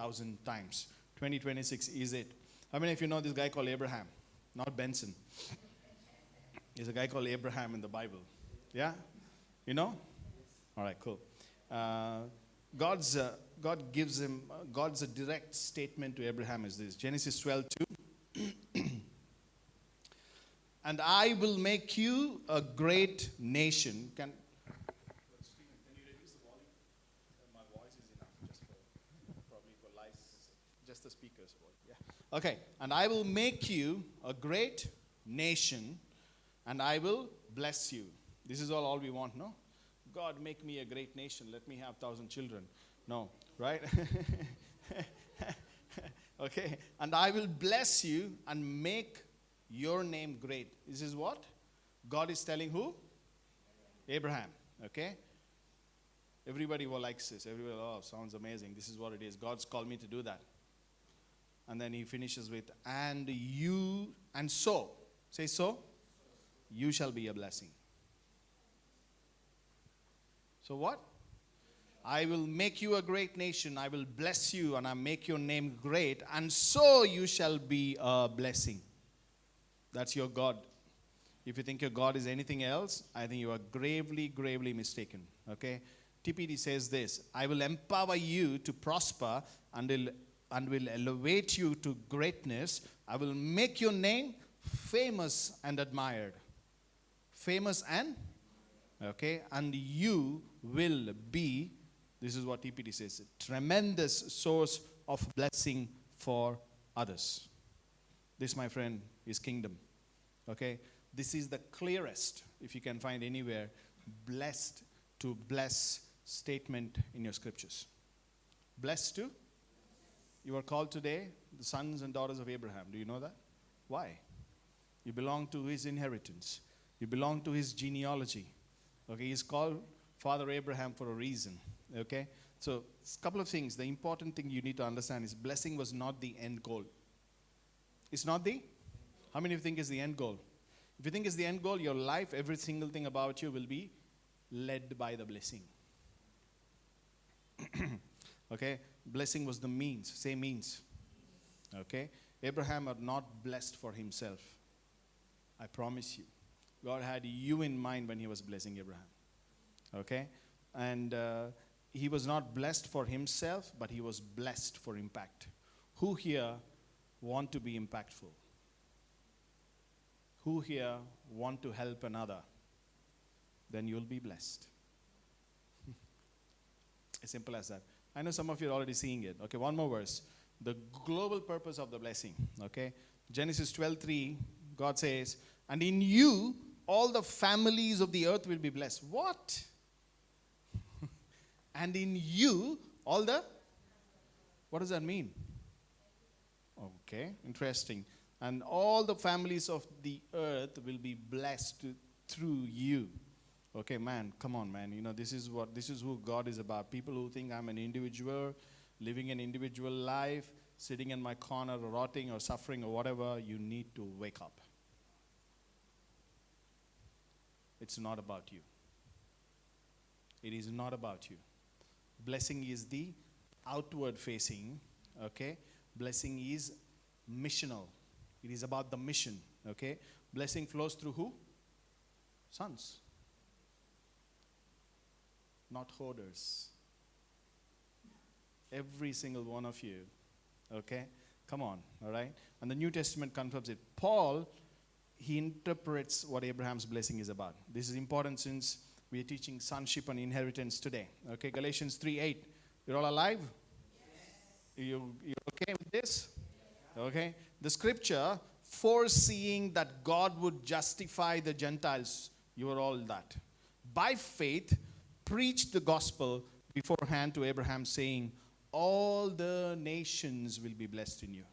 1,000 times. 2026 is it. I mean, if you know this guy called Abraham, not Benson. There's a guy called Abraham in the Bible. Yeah? You know? All right, cool. God gives him, God's a direct statement to Abraham is this. Genesis 12:2. And I will make you a great nation. Can you reduce the volume? My voice is enough, probably for live, just the speaker's voice. Yeah. Okay. And I will make you a great nation, and I will bless you. This is all we want, no? God, make me a great nation. Let me have 1,000 children. No, right? Okay. And I will bless you and make your name great. This is what? God is telling who? Abraham. Okay? Everybody likes this. Everybody, oh, sounds amazing. This is what it is. God's called me to do that. And then he finishes with, and so, say so, you shall be a blessing. So what? I will make you a great nation. I will bless you and I make your name great. And so you shall be a blessing. That's your God. If you think your God is anything else, I think you are gravely, gravely mistaken. Okay? TPD says this, I will empower you to prosper and will elevate you to greatness. I will make your name famous and admired. Famous and? Okay? And you will be, this is what TPD says, a tremendous source of blessing for others. This, my friend, is kingdom. Okay? This is the clearest, if you can find anywhere, blessed to bless statement in your scriptures. Blessed to? You are called today the sons and daughters of Abraham. Do you know that? Why? You belong to his inheritance. You belong to his genealogy. Okay? He's called Father Abraham for a reason. Okay? So, a couple of things. The important thing you need to understand is blessing was not the end goal. It's not the? How many of you think is the end goal? If you think it's the end goal, your life, every single thing about you will be led by the blessing. Okay? Blessing was the means. Say means. Okay? Abraham was not blessed for himself. I promise you. God had you in mind when he was blessing Abraham. Okay? And he was not blessed for himself, but he was blessed for impact. Who here want to be impactful? Who here want to help another? Then you'll be blessed. As simple as that. I know some of you are already seeing it. Okay, one more verse. The global purpose of the blessing. Okay, Genesis 12:3, God says, and in you all the families of the earth will be blessed. What? And in you all the, what does that mean? Okay, interesting. And all the families of the earth will be blessed through you. Okay, man, come on, man. You know, this is who God is about. People who think I'm an individual, living an individual life, sitting in my corner, rotting or suffering or whatever, you need to wake up. It's not about you. It is not about you. Blessing is the outward facing, okay? Blessing is missional. It is about the mission, okay? Blessing flows through who? Sons. Not hoarders. Every single one of you, okay? Come on, all right? And the New Testament confirms it. Paul, he interprets what Abraham's blessing is about. This is important since we are teaching sonship and inheritance today. Okay, Galatians 3:8. You're all alive? Yes. You okay with this? Yes. Okay. The scripture, foreseeing that God would justify the Gentiles, you are all that. By faith, preached the gospel beforehand to Abraham, saying, all the nations will be blessed in you.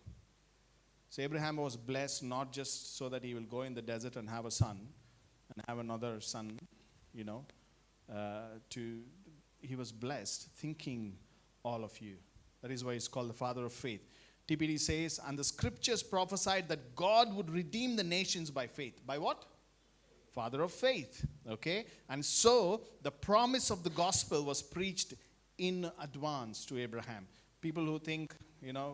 So Abraham was blessed not just so that he will go in the desert and have a son and have another son, you know, he was blessed thinking all of you. That is why he's called the father of faith. TPD says, and the scriptures prophesied that God would redeem the nations by faith. By what? Father of faith. Okay? And so the promise of the gospel was preached in advance to Abraham. People who think,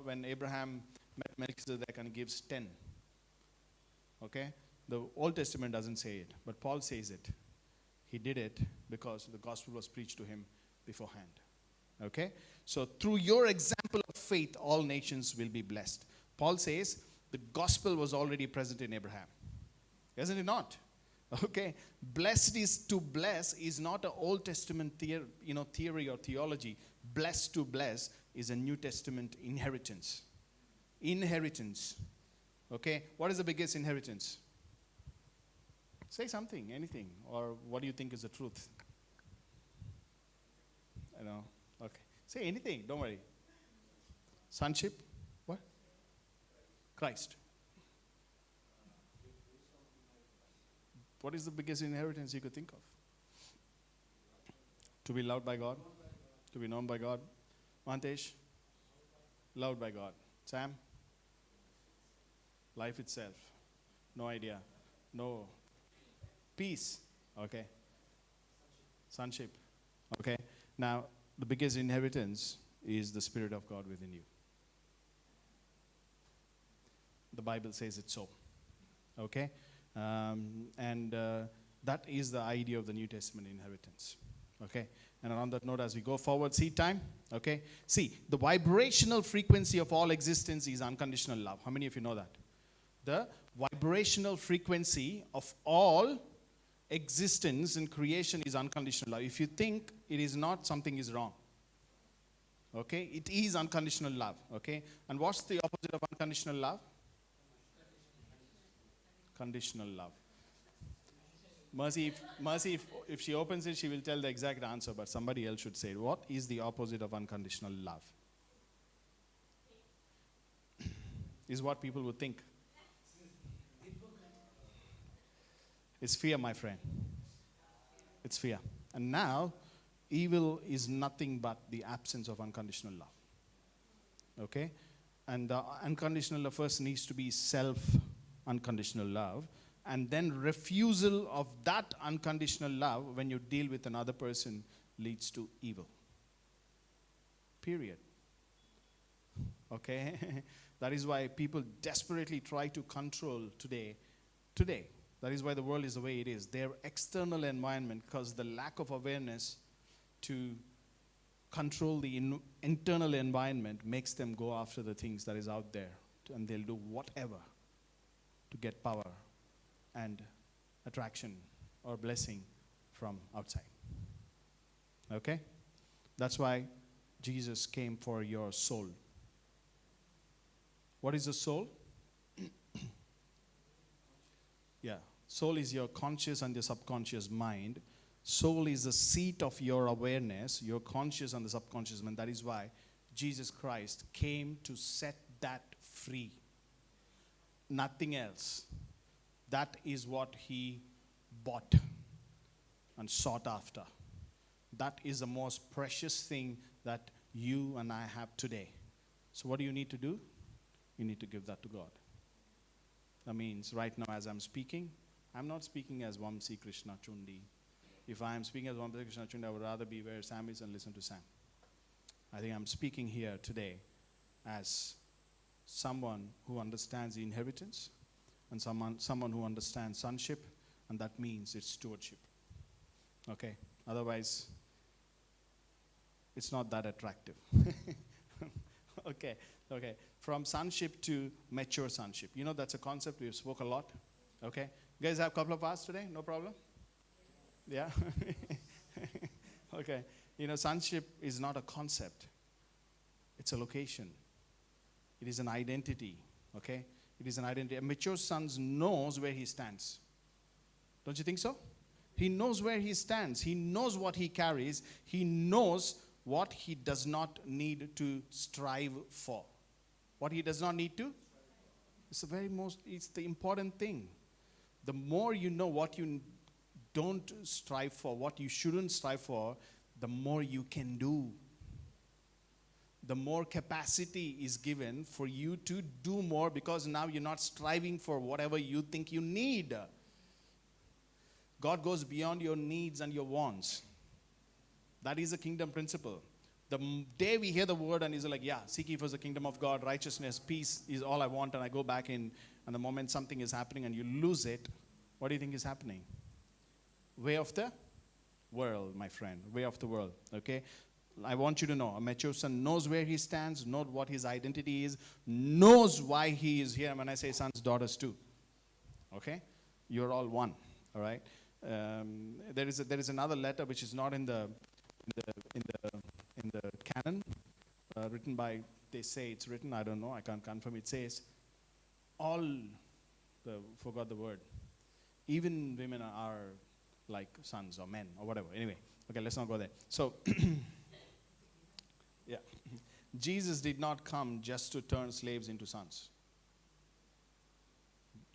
when Abraham met Melchizedek and gives 10. Okay? The Old Testament doesn't say it, but Paul says it. He did it because the gospel was preached to him beforehand. Okay? So through your example of faith, all nations will be blessed. Paul says the gospel was already present in Abraham. Isn't it not? Okay? Blessed is to bless is not an Old Testament theory or theology. Blessed to bless is a New Testament inheritance. Inheritance. Okay? What is the biggest inheritance? Say something, anything. Or what do you think is the truth? Okay. Say anything, don't worry. Sonship? What? Christ. What is the biggest inheritance you could think of? To be loved by God? To be known by God? Mantesh? Loved by God. Sam? Life itself. No idea. No. Peace. Okay. Sonship. Okay. Now, the biggest inheritance is the Spirit of God within you. The Bible says it so. Okay? That is the idea of the New Testament inheritance. Okay? And on that note, as we go forward, seed time. Okay? See, the vibrational frequency of all existence is unconditional love. How many of you know that? The vibrational frequency of all existence in creation is unconditional love. If you think it is not, something is wrong. Okay? It is unconditional love. Okay? And what's the opposite of unconditional love? Conditional love. Mercy, if she opens it, she will tell the exact answer, but somebody else should say it. What is the opposite of unconditional love? Is what people would think. It's fear, my friend. It's fear. And now, evil is nothing but the absence of unconditional love. Okay? And unconditional love first needs to be self-unconditional love. And then refusal of that unconditional love when you deal with another person leads to evil. Period. Okay? That is why people desperately try to control today. That is why the world is the way it is. Their external environment, because the lack of awareness to control the internal environment makes them go after the things that is out there. And they'll do whatever to get power and attraction or blessing from outside. Okay? That's why Jesus came for your soul. What is a soul? Yeah. Soul is your conscious and the subconscious mind. Soul is the seat of your awareness, your conscious and the subconscious mind. That is why Jesus Christ came to set that free. Nothing else. That is what he bought and sought after. That is the most precious thing that you and I have today. So what do you need to do? You need to give that to God. That means right now as I'm speaking, I'm not speaking as Vamsi Krishna Chundi. If I am speaking as Vamsi Krishna Chundi, I would rather be where Sam is and listen to Sam. I think I'm speaking here today as someone who understands the inheritance and someone who understands sonship, and that means it's stewardship. Okay? Otherwise, it's not that attractive. Okay. From sonship to mature sonship. You know, that's a concept we've spoke a lot. Okay? You guys have a couple of hours today? No problem? Yeah? Okay. You know, sonship is not a concept. It's a location. It is an identity. Okay? It is an identity. A mature son knows where he stands. Don't you think so? He knows where he stands. He knows what he carries. He knows what he does not need to strive for. What he does not need to? It's the important thing. The more you know what you don't strive for, what you shouldn't strive for, the more you can do. The more capacity is given for you to do more, because now you're not striving for whatever you think you need. God goes beyond your needs and your wants. That is a kingdom principle. Day we hear the word and he's like, yeah, seek ye first the kingdom of God, righteousness, peace is all I want, and I go back in, and the moment something is happening and you lose it, what do you think is happening? Way of the world, my friend. Way of the world. Okay? I want you to know, a mature son knows where he stands, knows what his identity is, knows why he is here. And when I say sons, daughters too. Okay? You're all one. All right? There is another letter which is not in the canon, written by, they say it's written, I don't know, I can't confirm. It says, forgot the word, even women are like sons or men or whatever. Anyway, okay, let's not go there. So, yeah, Jesus did not come just to turn slaves into sons.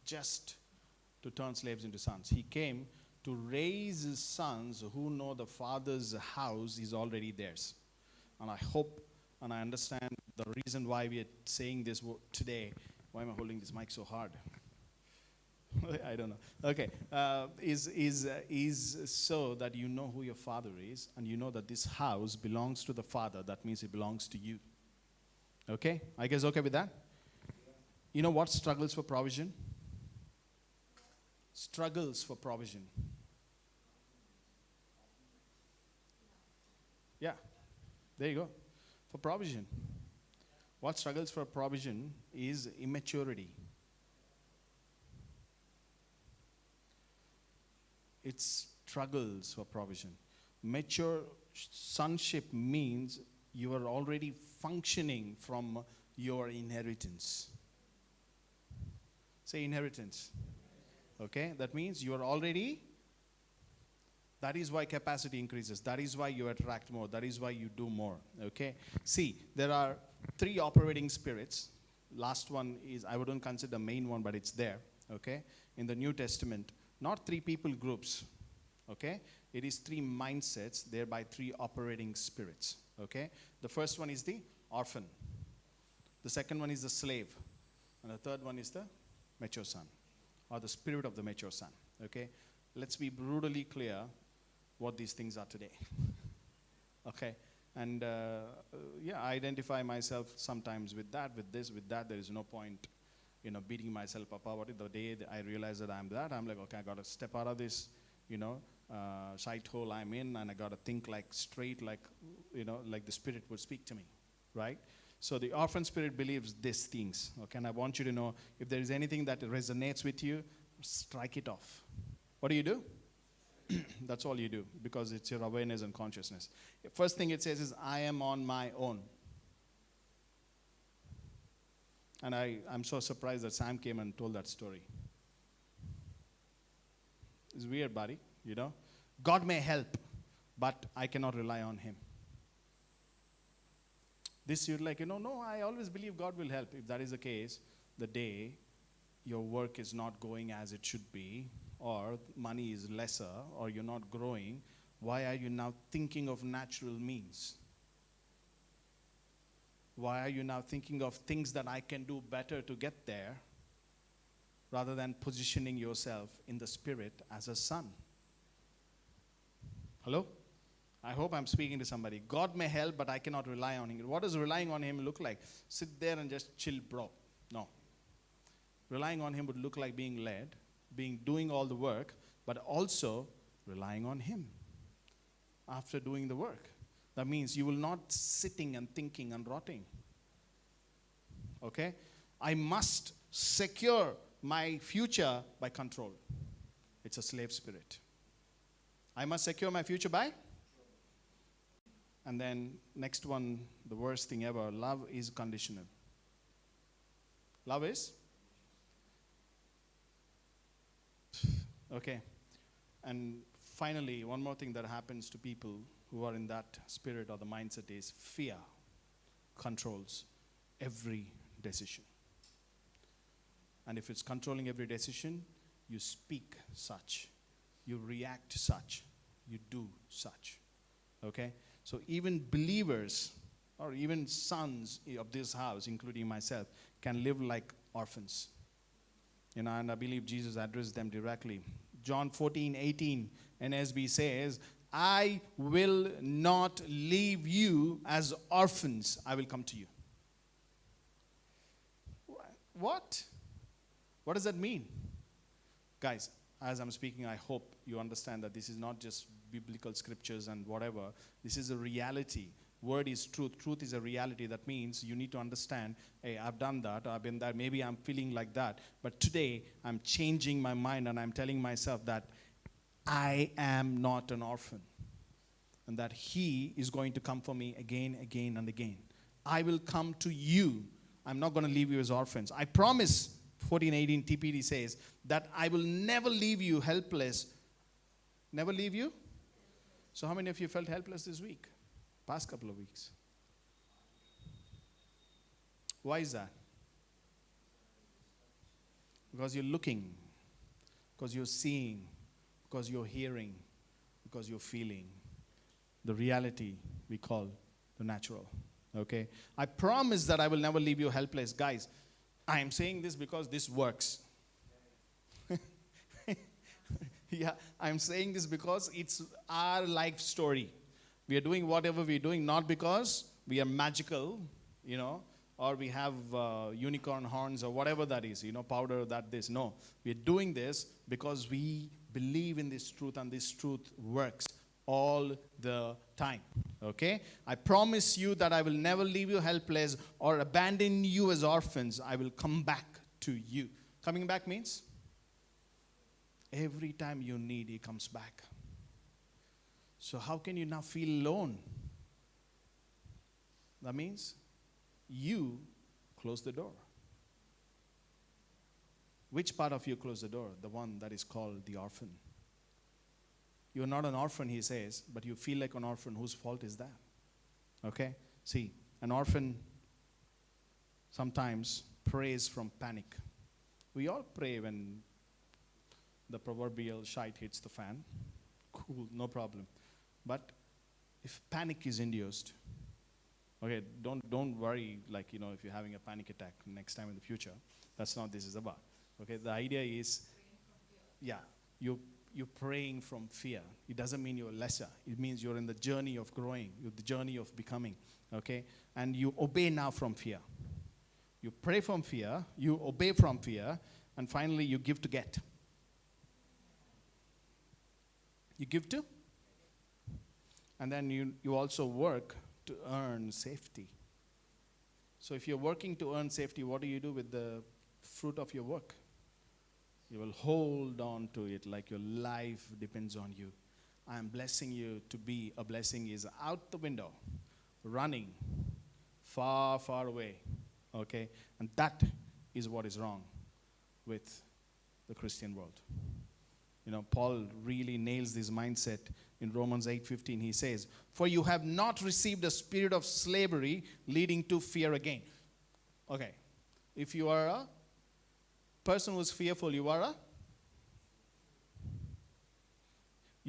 Just to turn slaves into sons. He came to raise his sons who know the Father's house is already theirs. And I hope and I understand the reason why we are saying this today. Why am I holding this mic so hard? I don't know. Okay, is so that you know who your Father is, and you know that this house belongs to the Father. That means it belongs to you. Okay? I guess okay with that? You know what struggles for provision? Struggles for provision. Yeah, there you go. For provision. What struggles for provision is immaturity. It struggles for provision. Mature sonship means you are already functioning from your inheritance. Say inheritance. Okay, that means you are already, that is why capacity increases. That is why you attract more. That is why you do more. Okay, see, there are 3 operating spirits. Last one is, I wouldn't consider the main one, but it's there. Okay, in the New Testament, not 3 people groups. Okay, it is 3 mindsets, thereby 3 operating spirits. Okay, the first one is the orphan. The second one is the slave. And the third one is the mature son, or the spirit of the mature son. Okay, let's be brutally clear what these things are today. Okay, and yeah, I identify myself sometimes with that, with this, with that. There is no point, beating myself up about it. The day that I realize that I'm that, I'm like, okay, I got to step out of this, shite hole I'm in, and I got to think like straight, like, like the Spirit would speak to me, right? So the orphan spirit believes these things, okay? And I want you to know, if there is anything that resonates with you, strike it off. What do? That's all you do, because it's your awareness and consciousness. First thing it says is, I am on my own. And I'm so surprised that Sam came and told that story. It's weird, buddy, God may help, but I cannot rely on him. This you're like, no, I always believe God will help. If that is the case, the day your work is not going as it should be, or money is lesser, or you're not growing, why are you now thinking of natural means? Why are you now thinking of things that I can do better to get there, rather than positioning yourself in the Spirit as a son? Hello? I hope I'm speaking to somebody. God may help, but I cannot rely on him. What does relying on him look like? Sit there and just chill, bro. No. Relying on him would look like being led, doing all the work, but also relying on him after doing the work. That means you will not sitting and thinking and rotting. Okay? I must secure my future by control. It's a slave spirit. I must secure my future by? And then next one, the worst thing ever, love is conditional. Love is? Okay. And finally, one more thing that happens to people who are in that spirit or the mindset is fear controls every decision. And if it's controlling every decision, you speak such, you react such, you do such. Okay? So even believers or even sons of this house, including myself, can live like orphans. And I believe Jesus addressed them directly. John 14:18, NSB says, I will not leave you as orphans. I will come to you. What? What does that mean? Guys, as I'm speaking, I hope you understand that this is not just biblical scriptures and whatever. This is a reality. Word is truth. Truth is a reality. That means you need to understand, hey, I've done that, I've been that, maybe I'm feeling like that. But today, I'm changing my mind and I'm telling myself that I am not an orphan. And that He is going to come for me again, again, and again. I will come to you. I'm not going to leave you as orphans. I promise, 14:18 TPD says, that I will never leave you helpless. Never leave you? So how many of you felt helpless this week? Past couple of weeks. Why is that? Because you're looking, because you're seeing, because you're hearing, because you're feeling the reality we call the natural. Okay? I promise that I will never leave you helpless. Guys, I am saying this because this works. Yeah, I'm saying this because it's our life story. We are doing whatever we're doing not because we are magical, or we have unicorn horns or whatever that is, powder, that, this. No, we're doing this because we believe in this truth and this truth works all the time. Okay? I promise you that I will never leave you helpless or abandon you as orphans. I will come back to you. Coming back means every time you need, He comes back. So how can you now feel alone? That means you close the door. Which part of you close the door? The one that is called the orphan. You're not an orphan, He says, but you feel like an orphan. Whose fault is that? Okay? See, an orphan sometimes prays from panic. We all pray when the proverbial shite hits the fan. Cool, no problem. But if panic is induced, okay, don't worry like, if you're having a panic attack next time in the future. That's not what this is about. Okay, the idea is, you're praying from fear. It doesn't mean you're lesser. It means you're in the journey of growing, you're the journey of becoming, okay? And you obey now from fear. You pray from fear, you obey from fear, and finally you give to get. You give to? And then you also work to earn safety. So if you're working to earn safety, what do you do with the fruit of your work? You will hold on to it like your life depends on you. I am blessing you to be a blessing is out the window, running far, far away. Okay? And that is what is wrong with the Christian world. Paul really nails this mindset in Romans 8:15. He says, "For you have not received a spirit of slavery leading to fear again." Okay. If you are a person who's fearful, you're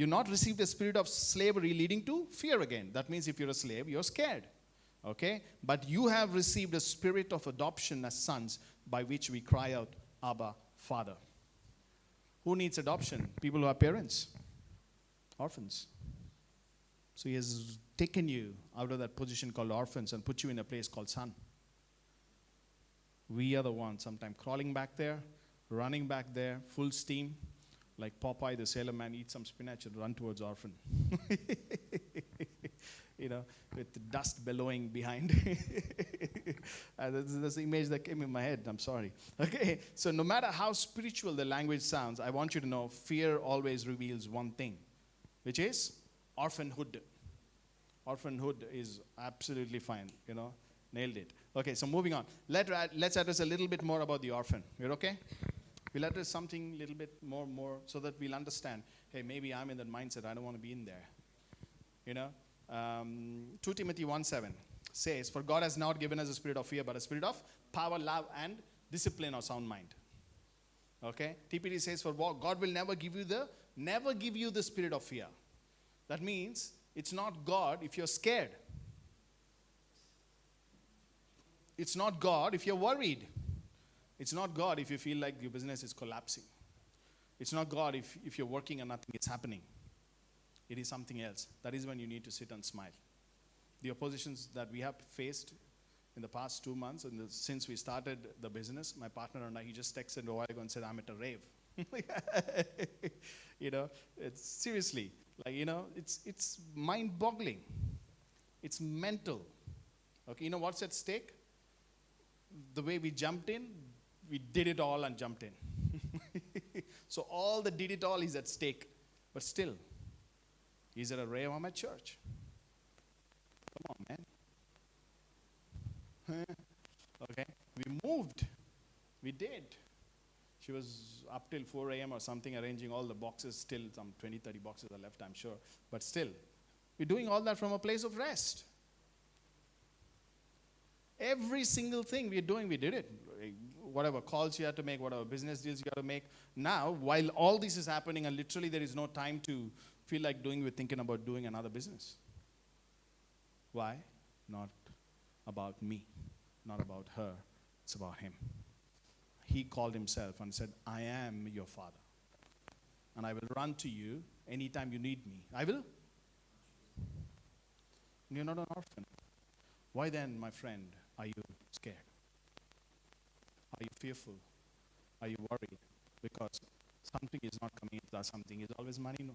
not received a spirit of slavery leading to fear again. That means if you're a slave, you're scared. Okay? But you have received a spirit of adoption as sons by which we cry out, Abba, Father. Who needs adoption? People who are parents. Orphans. So He has taken you out of that position called orphans and put you in a place called son. We are the ones sometimes crawling back there, running back there, full steam, like Popeye the Sailor Man, eat some spinach and run towards orphan. With the dust billowing behind. That's the image that came in my head. I'm sorry. Okay, so no matter how spiritual the language sounds, I want you to know fear always reveals one thing, which is orphanhood. Orphanhood is absolutely fine, nailed it. Okay, so moving on. Let's address a little bit more about the orphan. You're okay? We'll address something a little bit more so that we'll understand, hey, maybe I'm in that mindset. I don't want to be in there. 2 Timothy 1:7 says, "For God has not given us a spirit of fear, but a spirit of power, love, and discipline or sound mind." Okay? TPD says, "For God will never give you the spirit of fear." That means it's not God if you're scared. It's not God if you're worried. It's not God if you feel like your business is collapsing. It's not God if you're working and nothing is happening. it is something else. That is when you need to sit and smile. The oppositions that we have faced in the past 2 months, and since we started the business, my partner and I, he just texted a while ago and said, I'm at a rave. It's seriously, it's mind-boggling. It's mental. Okay, you know what's at stake? The way we jumped in, we did it all and jumped in. So all the did it all is at stake. But still, is there a rave on my church? Come on, man. Okay, we moved. We did. She was up till 4 a.m. or something, arranging all the boxes. Still some 20, 30 boxes are left, I'm sure. But still, we're doing all that from a place of rest. Every single thing we're doing, we did it. Whatever calls you had to make, whatever business deals you had to make. Now, while all this is happening and literally there is no time to feel like we're thinking about doing another business. Why? Not about me, not about her. It's about him. He called himself and said, I am your father. And I will run to you anytime you need me. I will. You're not an orphan. Why then, my friend, are you scared? Are you fearful? Are you worried? Because something is not coming into something. Is always money? No.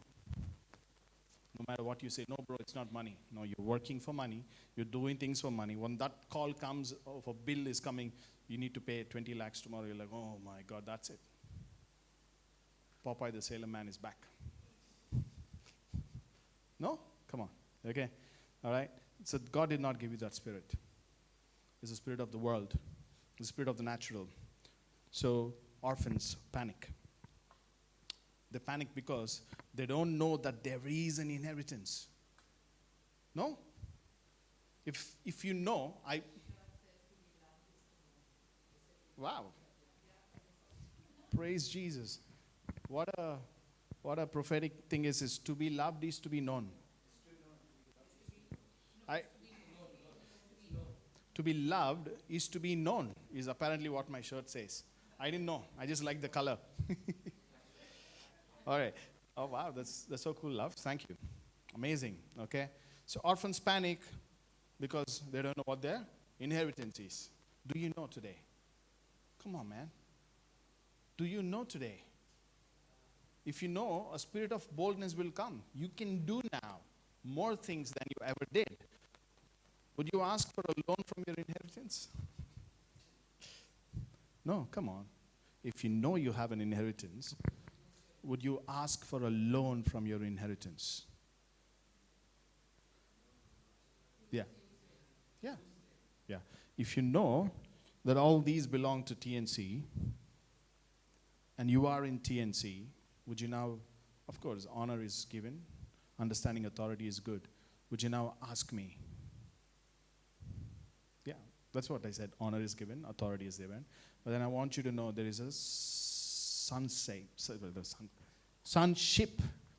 No matter what you say, no, bro, it's not money. No, you're working for money. You're doing things for money. When that call comes, of a bill is coming, you need to pay 20 lakhs tomorrow. You're like, oh my God, that's it. Popeye the Sailor Man is back. No? Come on. Okay? All right? So God did not give you that spirit. It's the spirit of the world, the spirit of the natural. So orphans panic. They panic because they don't know that there is an inheritance. No? If you know, wow. Praise Jesus. What a prophetic thing is to be loved is to be known. To be loved is to be known, is apparently what my shirt says. I didn't know. I just like the color. All right. Oh, wow. That's so cool, love. Thank you. Amazing. Okay. So orphans panic because they don't know what their inheritance is. Do you know today? Come on, man. Do you know today? If you know, a spirit of boldness will come. You can do now more things than you ever did. Would you ask for a loan from your inheritance? No, come on. If you know you have an inheritance, would you ask for a loan from your inheritance? Yeah. Yeah. Yeah. If you know that all these belong to TNC and you are in TNC, would you now, of course, honor is given, understanding authority is good. Would you now ask me? Yeah, that's what I said. Honor is given, authority is given. But then I want you to know there is a sonship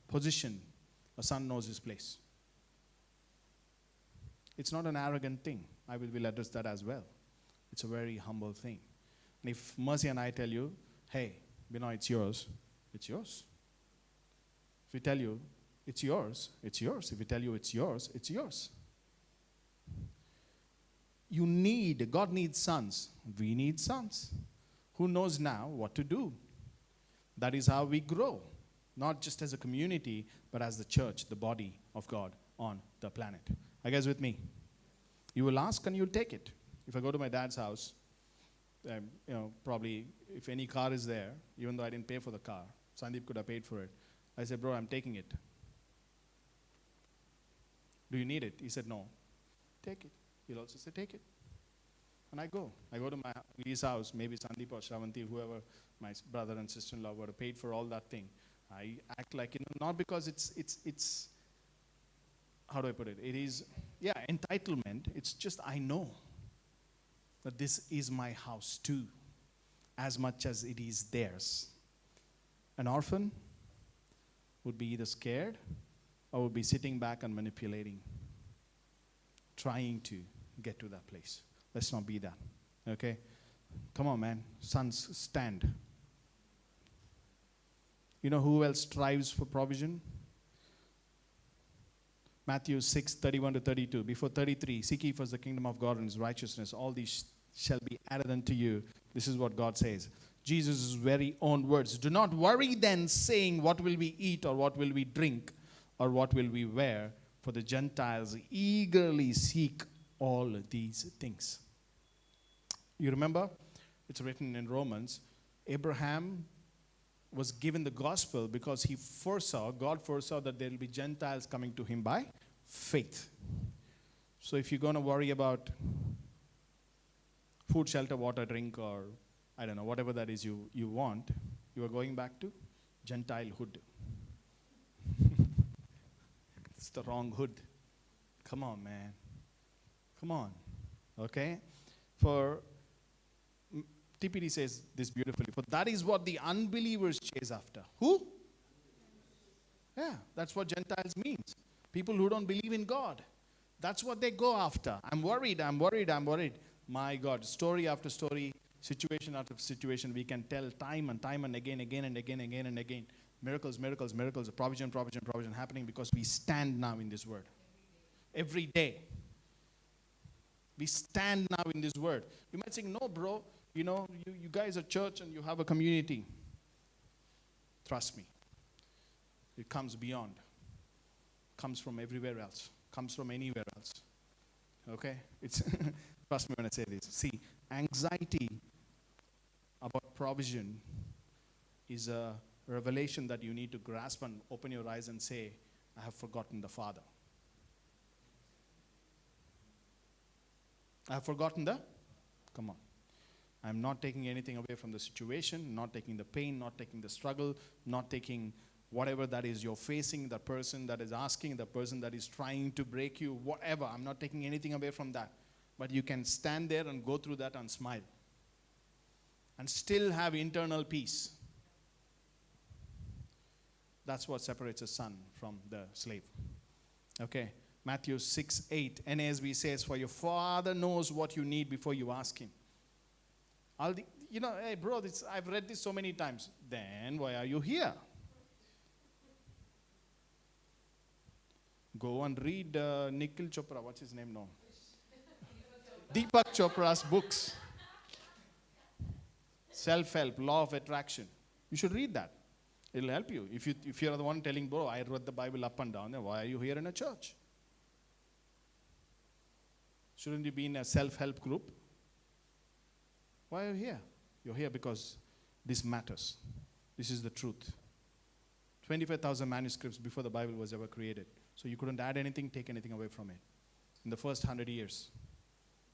position. A son knows his place. It's not an arrogant thing. I will address that as well. It's a very humble thing. And if Mercy and I tell you, hey, Binoy, it's yours, it's yours. If we tell you it's yours, it's yours. If we tell you it's yours, it's yours. God needs sons. We need sons. Who knows now what to do? That is how we grow. Not just as a community, but as the church, the body of God on the planet. Are you guys with me? You will ask and you'll take it. If I go to my dad's house, probably if any car is there, even though I didn't pay for the car, Sandeep could have paid for it. I said, bro, I'm taking it. Do you need it? He said, no. Take it. He'll also say, take it. And I go to his house, maybe Sandeep or Shravanti, whoever, my brother and sister-in-law would have paid for all that thing. I act like, not because it's, how do I put it? It is, entitlement. It's just, I know that this is my house too, as much as it is theirs. An orphan would be either scared or would be sitting back and manipulating, trying to get to that place. Let's not be that, okay? Come on, man. Sons, stand. You know who else strives for provision? Matthew 6:31 to 32. Before 33, seek ye first the kingdom of God and his righteousness. All these shall be added unto you. This is what God says. Jesus' very own words. Do not worry then, saying, what will we eat, or what will we drink, or what will we wear? For the Gentiles eagerly seek all these things. You remember? It's written in Romans. Abraham was given the gospel because God foresaw that there will be Gentiles coming to him by faith. So if you're going to worry about food, shelter, water, drink, or I don't know, whatever that is you want, you are going back to Gentilehood. It's the wrong hood. Come on, man. Come on. Okay? For TPD says this beautifully. For that is what the unbelievers chase after. Who? Yeah, that's what Gentiles means. People who don't believe in God. That's what they go after. I'm worried. My God, story after story, situation after situation, we can tell time and again. Miracles, provision happening because we stand now in this word. Every day. We stand now in this word. You might say, no, bro, you guys are church and you have a community. Trust me. It comes beyond. Comes from everywhere else. Comes from anywhere else. Okay? It's trust me when I say this. See, anxiety about provision is a revelation that you need to grasp and open your eyes and say, I have forgotten the Father. I have forgotten come on. I'm not taking anything away from the situation, not taking the pain, not taking the struggle, not taking whatever that is you're facing, the person that is asking, the person that is trying to break you, whatever. I'm not taking anything away from that. But you can stand there and go through that and smile. And still have internal peace. That's what separates a son from the slave. Okay. Matthew 6:8. NASB says, for your Father knows what you need before you ask him. Hey bro, I've read this so many times. Then why are you here? Go and read Nikhil Chopra. What's his name now? Deepak Chopra's books. Self-help, law of attraction. You should read that. It'll help you. If you're the one telling, bro, I read the Bible up and down, then why are you here in a church? Shouldn't you be in a self-help group? Why are you here? You're here because this matters. This is the truth. 25,000 manuscripts before the Bible was ever created. So you couldn't add anything, take anything away from it. In the first 100 years,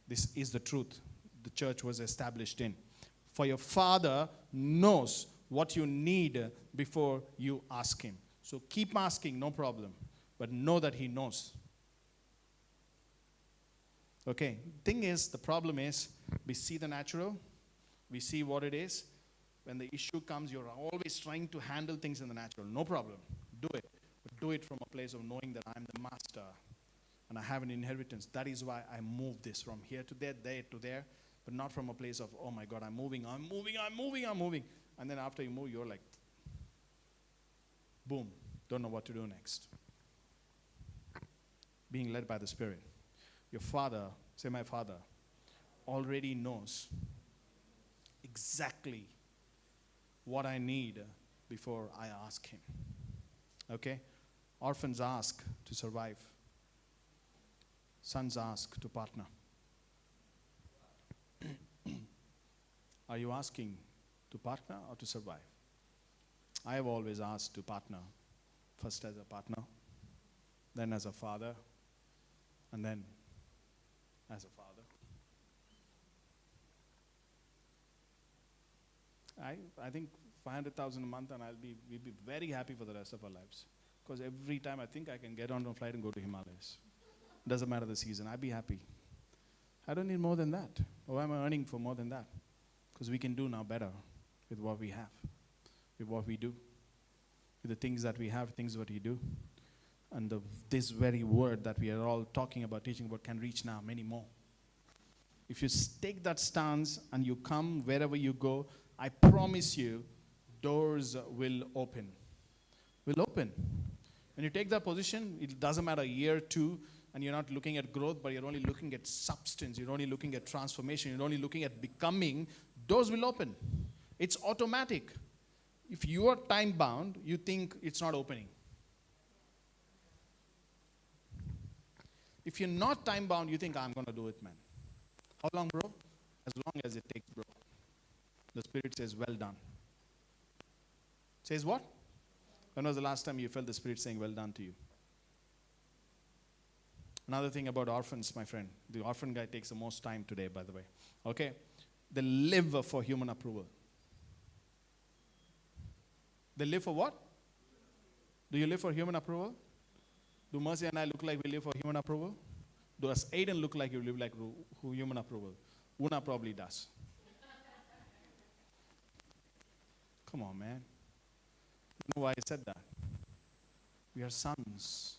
this is the truth the church was established in. For your Father knows what you need before you ask him. So keep asking, no problem. But know that he knows. Okay, the problem is, we see the natural, we see what it is. When the issue comes, you're always trying to handle things in the natural. No problem, do it. But do it from a place of knowing that I'm the master and I have an inheritance. That is why I move this from here to there to there, but not from a place of, oh my God, I'm moving. And then after you move, you're like, boom, don't know what to do next. Being led by the Spirit. Your Father, say my Father, already knows exactly what I need before I ask him. Okay? Orphans ask to survive. Sons ask to partner. Are you asking to partner or to survive? I have always asked to partner. First as a partner, then as a father, and then as a father. I think 500,000 a month and we'll be very happy for the rest of our lives. Because every time I think I can get on a flight and go to Himalayas. Doesn't matter the season, I'd be happy. I don't need more than that. Or am I earning for more than that? Because we can do now better with what we have, with what we do, with the things that we have, things that we do. And this very word that we are all talking about, teaching about, can reach now many more. If you take that stance and you come wherever you go, I promise you, doors will open. Will open. When you take that position, it doesn't matter year, two, and you're not looking at growth, but you're only looking at substance. You're only looking at transformation. You're only looking at becoming. Doors will open. It's automatic. If you are time bound, you think it's not opening. If you're not time bound, you think, I'm going to do it, man. How long, bro? As long as it takes, bro. The Spirit says, well done. Says what? When was the last time you felt the Spirit saying, well done to you? Another thing about orphans, my friend. The orphan guy takes the most time today, by the way. Okay? They live for human approval. They live for what? Do you live for human approval? Do Mercy and I look like we live for human approval? Does Aiden look like you live like human approval? Una probably does. Come on, man. You know why I said that? We are sons.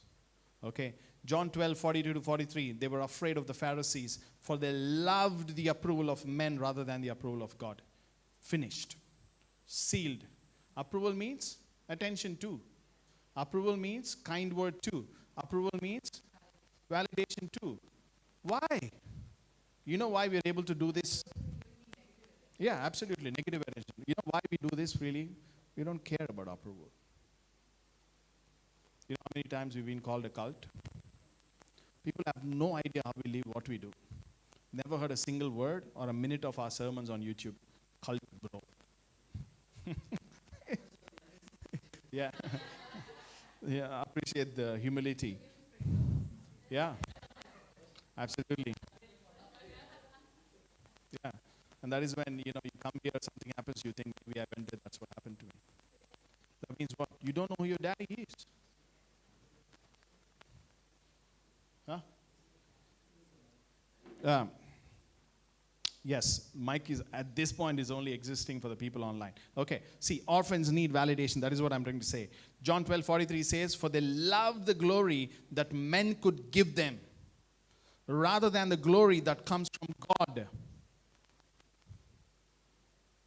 Okay? John 12, 42 to 43. They were afraid of the Pharisees, for they loved the approval of men rather than the approval of God. Finished. Sealed. Approval means attention to. Approval means kind word to. Approval means validation too. Why? You know why we are able to do this? Yeah, absolutely. Negative attention. You know why we do this really? We don't care about approval. You know how many times we've been called a cult? People have no idea how we live, what we do. Never heard a single word or a minute of our sermons on YouTube. Cult, bro. Yeah. Yeah, I appreciate the humility. Yeah, absolutely. Yeah, and that is when, you come here, something happens, you think, maybe I went there, that's what happened to me. That means what? You don't know who your daddy is. Huh? Yes, Mike is at this point is only existing for the people online. Okay, see, orphans need validation. That is what I'm trying to say. John 12:43 says, for they love the glory that men could give them rather than the glory that comes from God.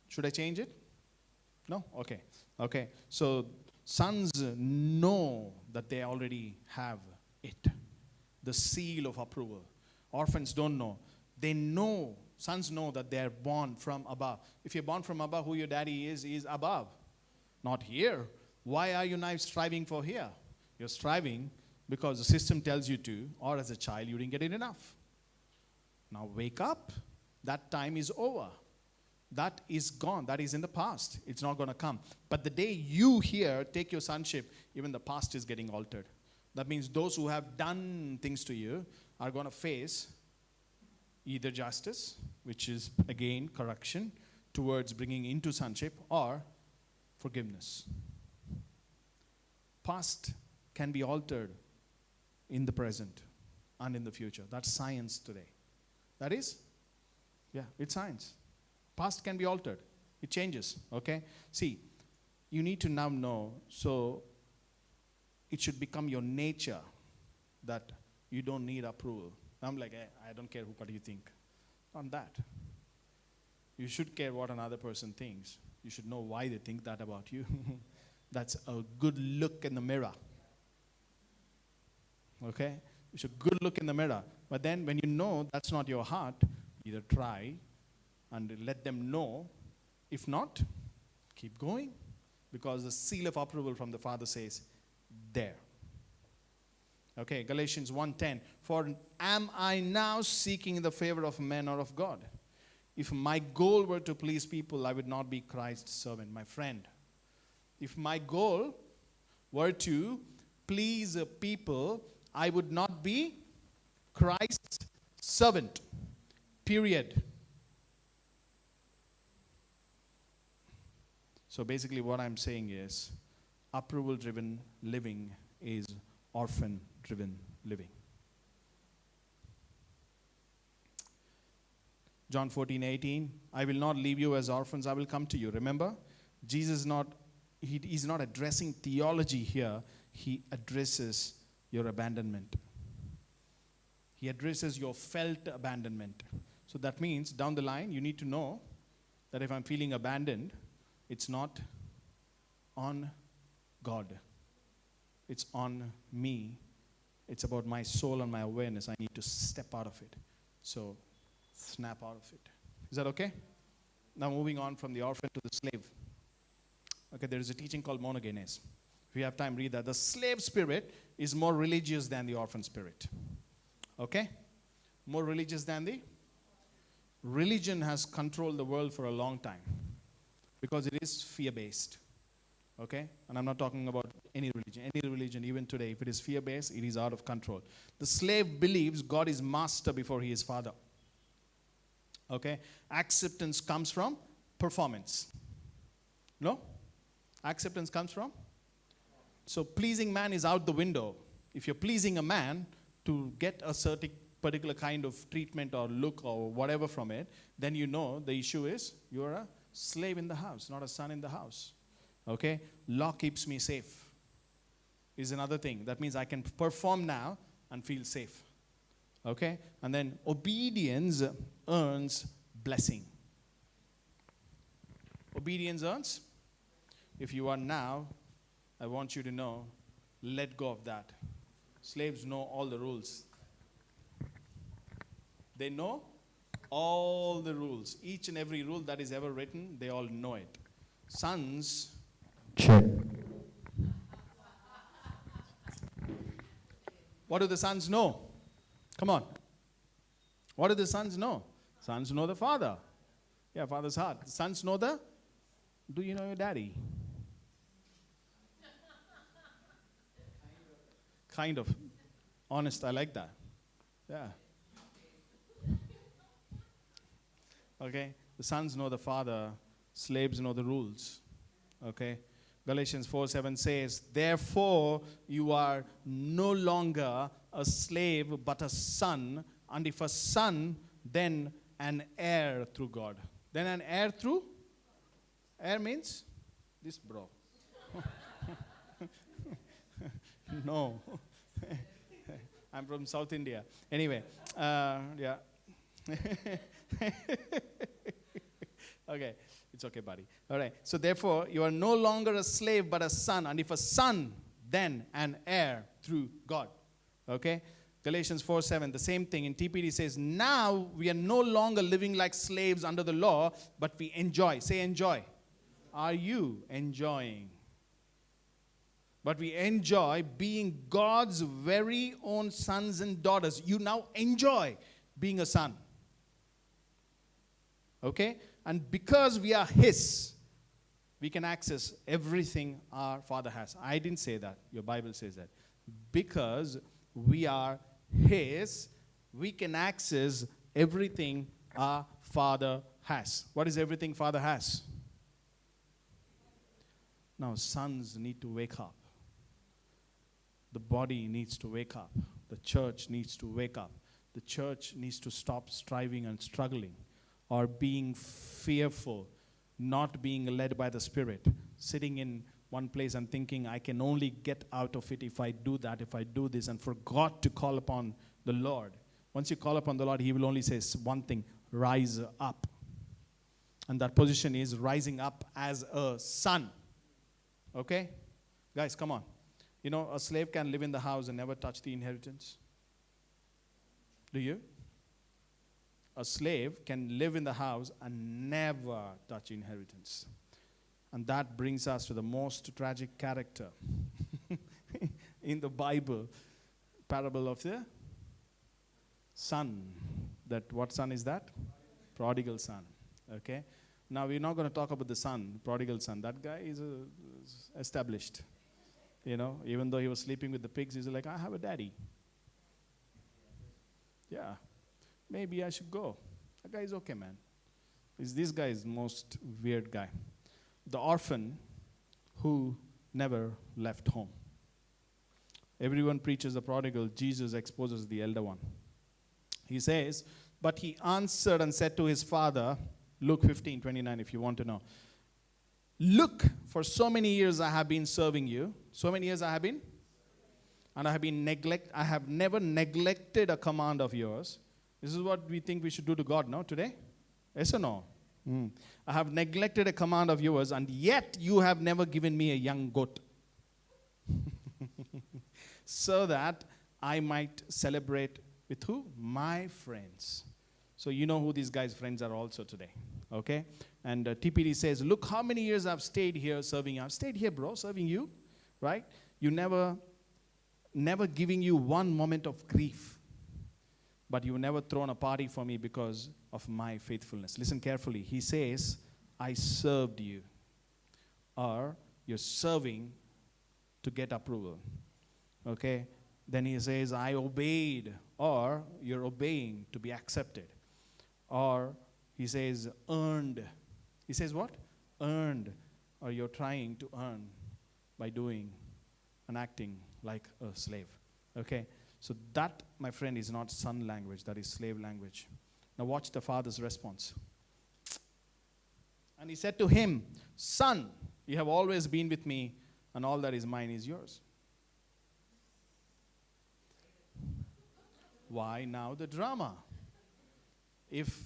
Should I change it? No? Okay. Okay. So sons know that they already have it. The seal of approval. Orphans don't know. They know. Sons know that they are born from above. If you're born from above, who your daddy is above. Not here. Why are you now striving for here? You're striving because the system tells you to, or as a child, you didn't get it enough. Now wake up. That time is over. That is gone. That is in the past. It's not going to come. But the day you here take your sonship, even the past is getting altered. That means those who have done things to you are going to face either justice, which is again correction towards bringing into sonship, or forgiveness. Past can be altered in the present and in the future. That's science today. That is? Yeah, it's science. Past can be altered. It changes, okay? See, you need to now know, so it should become your nature that you don't need approval. I'm like, I don't care what you think. On that. You should care what another person thinks. You should know why they think that about you. That's a good look in the mirror. Okay? It's a good look in the mirror. But then when you know that's not your heart, either try and let them know. If not, keep going. Because the seal of approval from the Father says, there. Okay, Galatians 1:10. For am I now seeking the favor of men or of God? If my goal were to please people, I would not be Christ's servant, my friend. If my goal were to please people, I would not be Christ's servant. Period. So basically what I'm saying is, approval-driven living is orphan-driven living. John 14:18, I will not leave you as orphans, I will come to you. Remember, Jesus is not addressing theology here. He addresses your abandonment. He addresses your felt abandonment. So that means down the line, you need to know that if I'm feeling abandoned, it's not on God. It's on me. It's about my soul and my awareness. I need to step out of it. So, snap out of it. Is that okay? Now, moving on from the orphan to the slave. Okay, there is a teaching called monogenes. If you have time, read that. The slave spirit is more religious than the orphan spirit. Okay? More religious than the? Religion has controlled the world for a long time because it is fear-based. Okay? And I'm not talking about any religion. Any religion, even today, if it is fear-based, it is out of control. The slave believes God is master before he is father. Okay? Acceptance comes from performance. No? Acceptance comes from? So pleasing man is out the window. If you're pleasing a man to get a certain particular kind of treatment or look or whatever from it, then you know the issue is you're a slave in the house, not a son in the house. Okay? Law keeps me safe is another thing. That means I can perform now and feel safe. Okay? And then obedience earns blessing. Obedience earns. If you are now, I want you to know, let go of that. Slaves know all the rules. They know all the rules. Each and every rule that is ever written, they all know it. Sons. Check. What do the sons know? Come on. What do the sons know? Sons know the father. Yeah, father's heart. The sons know the, do you know your daddy? Kind of. Honest, I like that. Yeah. Okay? The sons know the father. Slaves know the rules. Okay? Galatians 4:7 says, therefore you are no longer a slave but a son, and if a son, then an heir through God. Then an heir through? Heir means? This bro. No. I'm from South India. Anyway, yeah. Okay, it's okay, buddy. All right, so therefore, you are no longer a slave, but a son. And if a son, then an heir through God. Okay? Galatians 4:7, the same thing. In TPD says, now we are no longer living like slaves under the law, but we enjoy. Say enjoy. Are you enjoying? But we enjoy being God's very own sons and daughters. You now enjoy being a son. Okay? And because we are His, we can access everything our Father has. I didn't say that. Your Bible says that. Because we are His, we can access everything our Father has. What is everything Father has? Now, sons need to wake up. The body needs to wake up. The church needs to wake up. The church needs to stop striving and struggling or being fearful, not being led by the Spirit, sitting in one place and thinking, I can only get out of it if I do that, if I do this, and forgot to call upon the Lord. Once you call upon the Lord, He will only say one thing, rise up. And that position is rising up as a son. Okay? Guys, come on. You know, a slave can live in the house and never touch the inheritance. Do you? A slave can live in the house and never touch inheritance. And that brings us to the most tragic character in the Bible, parable of the son. That what son is that? Prodigal son. Okay? Now we're not going to talk about the son, prodigal son. That guy is established. You know, even though he was sleeping with the pigs, he's like, I have a daddy. Yeah. Maybe I should go. That guy is okay, man. This guy is the most weird guy. The orphan who never left home. Everyone preaches the prodigal. Jesus exposes the elder one. He says, but he answered and said to his father, Luke 15:29, if you want to know. Look, for so many years I have been serving you. So many years I have been? And I have never neglected a command of yours. This is what we think we should do to God now today. Yes or no? I have neglected a command of yours, and yet you have never given me a young goat. so that I might celebrate with who? My friends. So you know who these guys' friends are also today. Okay? And TPD says, look how many years I've stayed here serving you. I've stayed here, bro, serving you. Right? You never giving you one moment of grief. But you've never thrown a party for me because of my faithfulness. Listen carefully. He says, I served you. Or you're serving to get approval. Okay? Then he says, I obeyed. Or you're obeying to be accepted. Or he says, earned. He says what? Earned. Or you're trying to earn by doing and acting like a slave. Okay? So that, my friend, is not son language. That is slave language. Now watch the father's response. And he said to him, son, you have always been with me, and all that is mine is yours. Why now the drama? If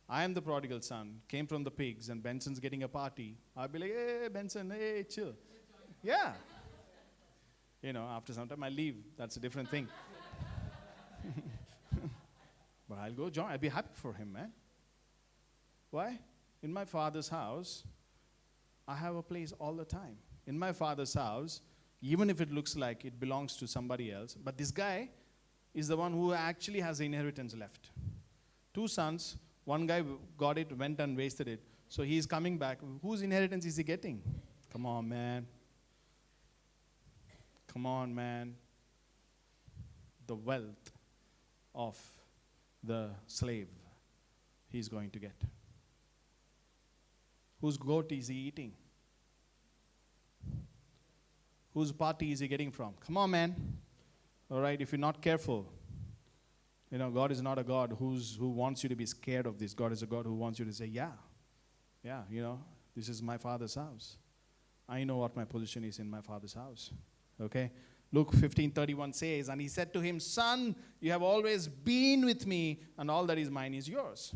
I am the prodigal son, came from the pigs, and Benson's getting a party, I'll be like, hey, Benson, hey, chill. Yeah. You know, after some time I leave. That's a different thing. But I'll go join. I'll be happy for him, man. Why? In my father's house, I have a place all the time. In my father's house, even if it looks like it belongs to somebody else, but this guy is the one who actually has the inheritance left. 2 sons, one guy got it, went and wasted it. So he's coming back. Whose inheritance is he getting? Come on, man. Come on, man. The wealth of the slave he's going to get. Whose goat is he eating? Whose party is he getting from? Come on, man. All right, if you're not careful, you know, God is not a God who wants you to be scared of this. God is a God who wants you to say, yeah, you know, this is my father's house. I know what my position is in my father's house. Okay? Luke 15:31 says, and he said to him, son, you have always been with me, and all that is mine is yours.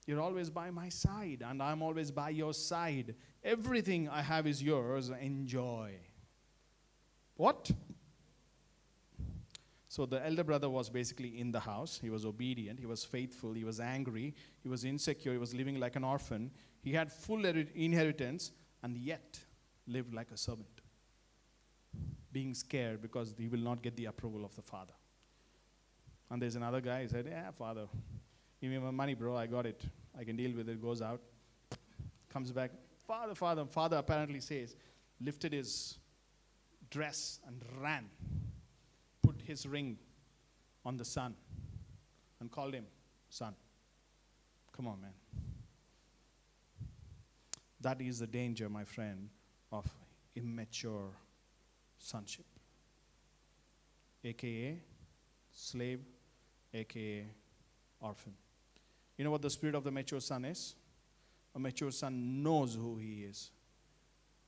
You're always by my side, and I'm always by your side. Everything I have is yours. Enjoy. What? So the elder brother was basically in the house. He was obedient. He was faithful. He was angry. He was insecure. He was living like an orphan. He had full inheritance, and yet lived like a servant, being scared because he will not get the approval of the father. And there's another guy who said, yeah, father, give me my money, bro. I got it. I can deal with it. Goes out, comes back. Father. Father apparently says, lifted his dress and ran, put his ring on the son and called him son. Come on, man. That is the danger, my friend, of immature sonship, aka slave, aka orphan. You know what the spirit of the mature son is? A mature son knows who he is.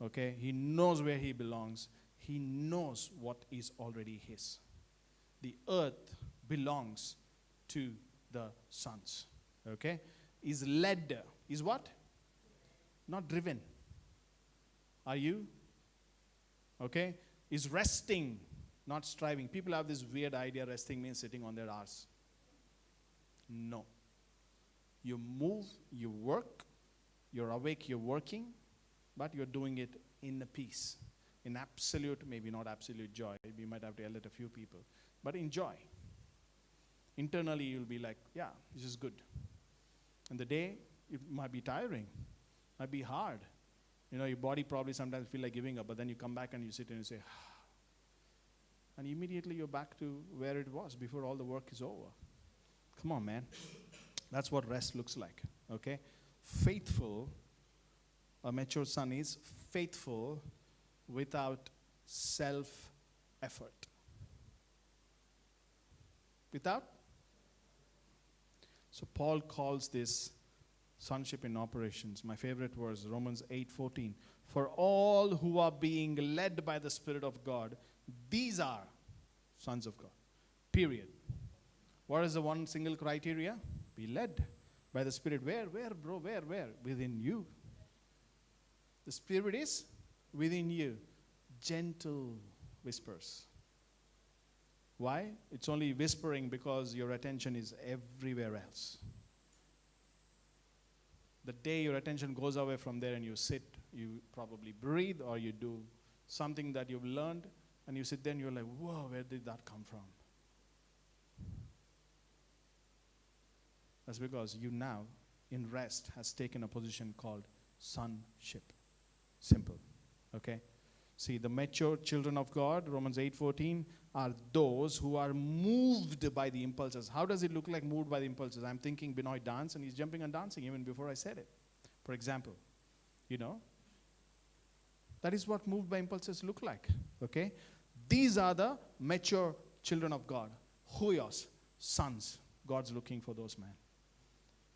Okay? He knows where he belongs. He knows what is already his. The earth belongs to the sons. Okay? Is led. Is what? Not driven. Are you? Okay? Is resting, not striving. People have this weird idea resting means sitting on their arse. No. You move, you work, you're awake, you're working, but you're doing it in a peace, in absolute, maybe not absolute joy. We might have to yell at a few people, but in joy. Internally, you'll be like, yeah, this is good. And the day, it might be tiring, might be hard. You know, your body probably sometimes feel like giving up, but then you come back and you sit and you say, and immediately you're back to where it was before all the work is over. Come on, man. That's what rest looks like, okay? Faithful, a mature son is faithful without self-effort. Without? So Paul calls this sonship in operations. My favorite verse, Romans 8:14. For all who are being led by the Spirit of God, these are sons of God. Period. What is the one single criteria? Be led by the Spirit. Where, bro? Where? Within you. The Spirit is within you. Gentle whispers. Why? It's only whispering because your attention is everywhere else. The day your attention goes away from there and you sit, you probably breathe or you do something that you've learned, and you sit there and you're like, whoa, where did that come from? That's because you now, in rest, has taken a position called sonship. Simple. Okay? See, the mature children of God, Romans 8:14, are those who are moved by the impulses. How does it look like moved by the impulses? I'm thinking Binoy dance, and he's jumping and dancing even before I said it. For example, that is what moved by impulses look like. Okay? These are the mature children of God. Huyos, sons. God's looking for those men.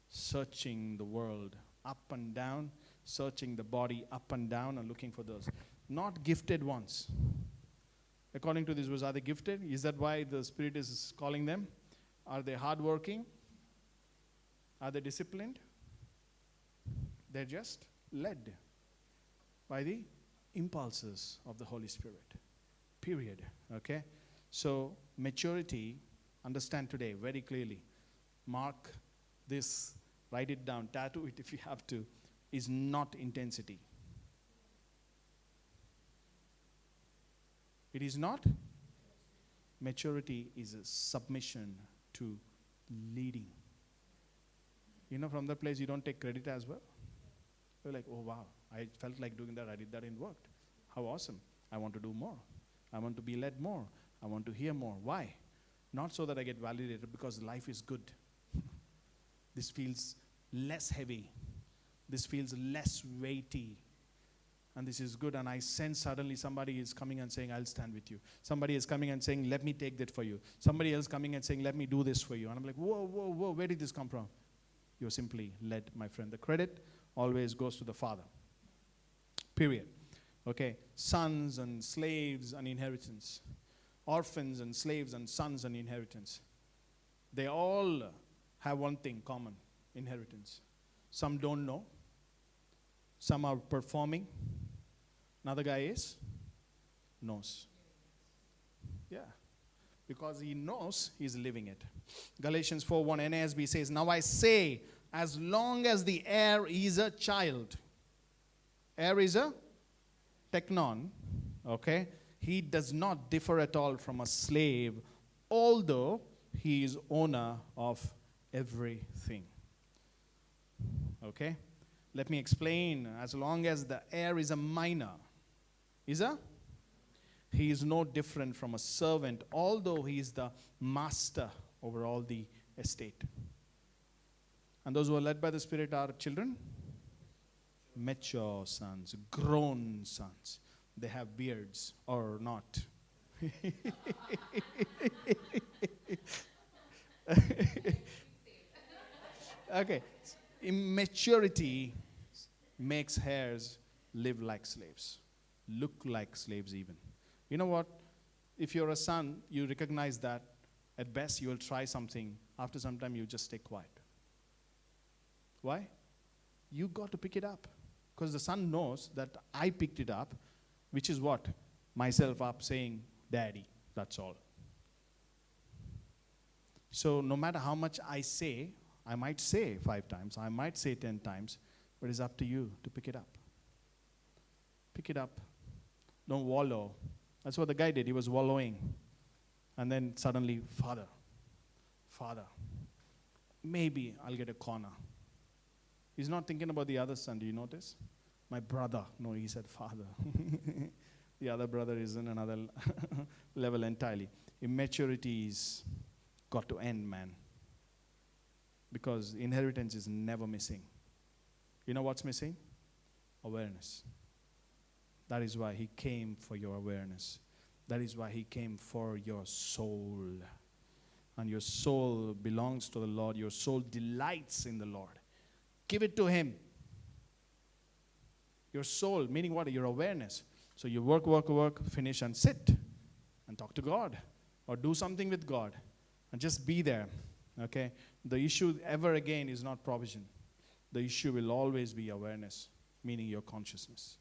Searching the world up and down, searching the body up and down, and looking for those. Not gifted ones. According to this verse, are they gifted? Is that why the Spirit is calling them? Are they hardworking? Are they disciplined? They're just led by the impulses of the Holy Spirit. Period. Okay? So, maturity, understand today very clearly. Mark this, write it down, tattoo it if you have to, is not intensity. It is not. Maturity is a submission to leading. From that place you don't take credit as well. You're like, oh wow, I felt like doing that, I did that, it worked. How awesome. I want to do more. I want to be led more. I want to hear more. Why? Not so that I get validated, because life is good. This feels less heavy. This feels less weighty. And this is good. And I sense suddenly somebody is coming and saying, I'll stand with you. Somebody is coming and saying, let me take that for you. Somebody else coming and saying, let me do this for you. And I'm like, whoa, whoa, whoa, where did this come from? You're simply led, my friend. The credit always goes to the Father. Period. Okay. Sons and slaves and inheritance. Orphans and slaves and sons and inheritance. They all have one thing common, inheritance. Some don't know. Some are performing. Another guy knows. Yeah. Because he knows, he's living it. Galatians 4:1 NASB says, now I say, as long as the heir is a child. Heir is a teknon. Okay. He does not differ at all from a slave, although he is owner of everything. Okay? Let me explain. As long as the heir is a minor, he is no different from a servant, although he is the master over all the estate. And those who are led by the Spirit are children? Mature sons, grown sons. They have beards or not. Okay. Immaturity makes heirs live like slaves, look like slaves even. You know what? If you're a son, you recognize that at best you will try something. After some time, you just stay quiet. Why? You got to pick it up. Because the son knows that I picked it up, which is what? Myself up saying, Daddy, that's all. So no matter how much I say, I might say 5 times, I might say 10 times, but it's up to you to pick it up. Pick it up. Don't wallow. That's what the guy did. He was wallowing. And then suddenly, Father, maybe I'll get a corner. He's not thinking about the other son. Do you notice? My brother. No, he said Father. The other brother is in another level entirely. Immaturity's got to end, man. Because inheritance is never missing. You know what's missing? Awareness. That is why he came for your awareness. That is why he came for your soul. And your soul belongs to the Lord. Your soul delights in the Lord. Give it to him. Your soul, meaning what? Your awareness. So you work, finish and sit and talk to God or do something with God and just be there. Okay? The issue ever again is not provision. The issue will always be awareness, meaning your consciousness,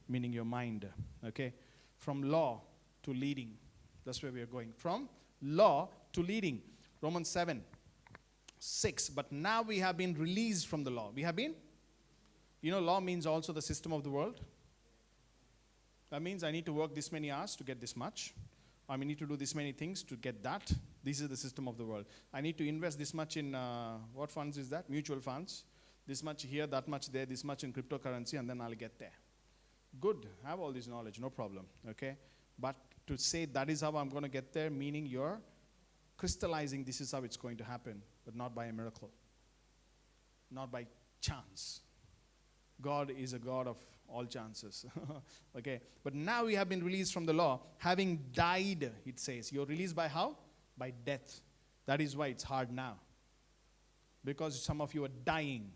meaning your mind. Okay? From law to leading. That's where we are going. From law to leading. Romans 7:6. But now we have been released from the law. We have been? Law means also the system of the world. That means I need to work this many hours to get this much. I need to do this many things to get that. This is the system of the world. I need to invest this much in, what funds is that? Mutual funds. This much here, that much there, this much in cryptocurrency, and then I'll get there. Good. Have all this knowledge, no problem. Okay? But to say that is how I'm going to get there, meaning you're crystallizing this is how it's going to happen, but not by a miracle. Not by chance. God is a God of all chances. Okay? But now we have been released from the law, having died, it says. You're released by how? By death. That is why it's hard now. Because some of you are dying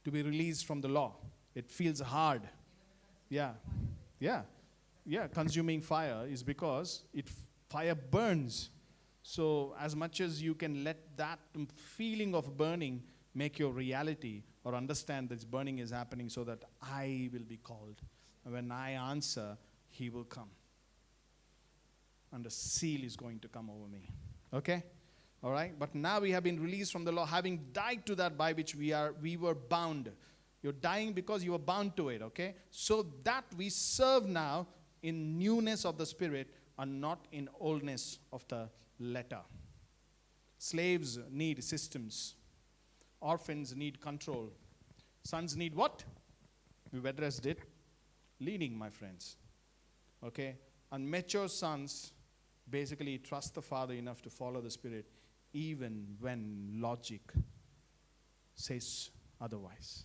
to be released from the law. It feels hard. Yeah. Consuming fire is because fire burns. So as much as you can let that feeling of burning make your reality, or understand that burning is happening so that I will be called. And when I answer, he will come. And the seal is going to come over me. Okay? All right? But now we have been released from the law, having died to that by which we were bound. You're dying because you were bound to it. Okay? So that we serve now in newness of the Spirit and not in oldness of the letter. Slaves need systems. Orphans need control. Sons need what? We've addressed it. Leading, my friends. Okay? And mature sons basically trust the Father enough to follow the Spirit even when logic says otherwise.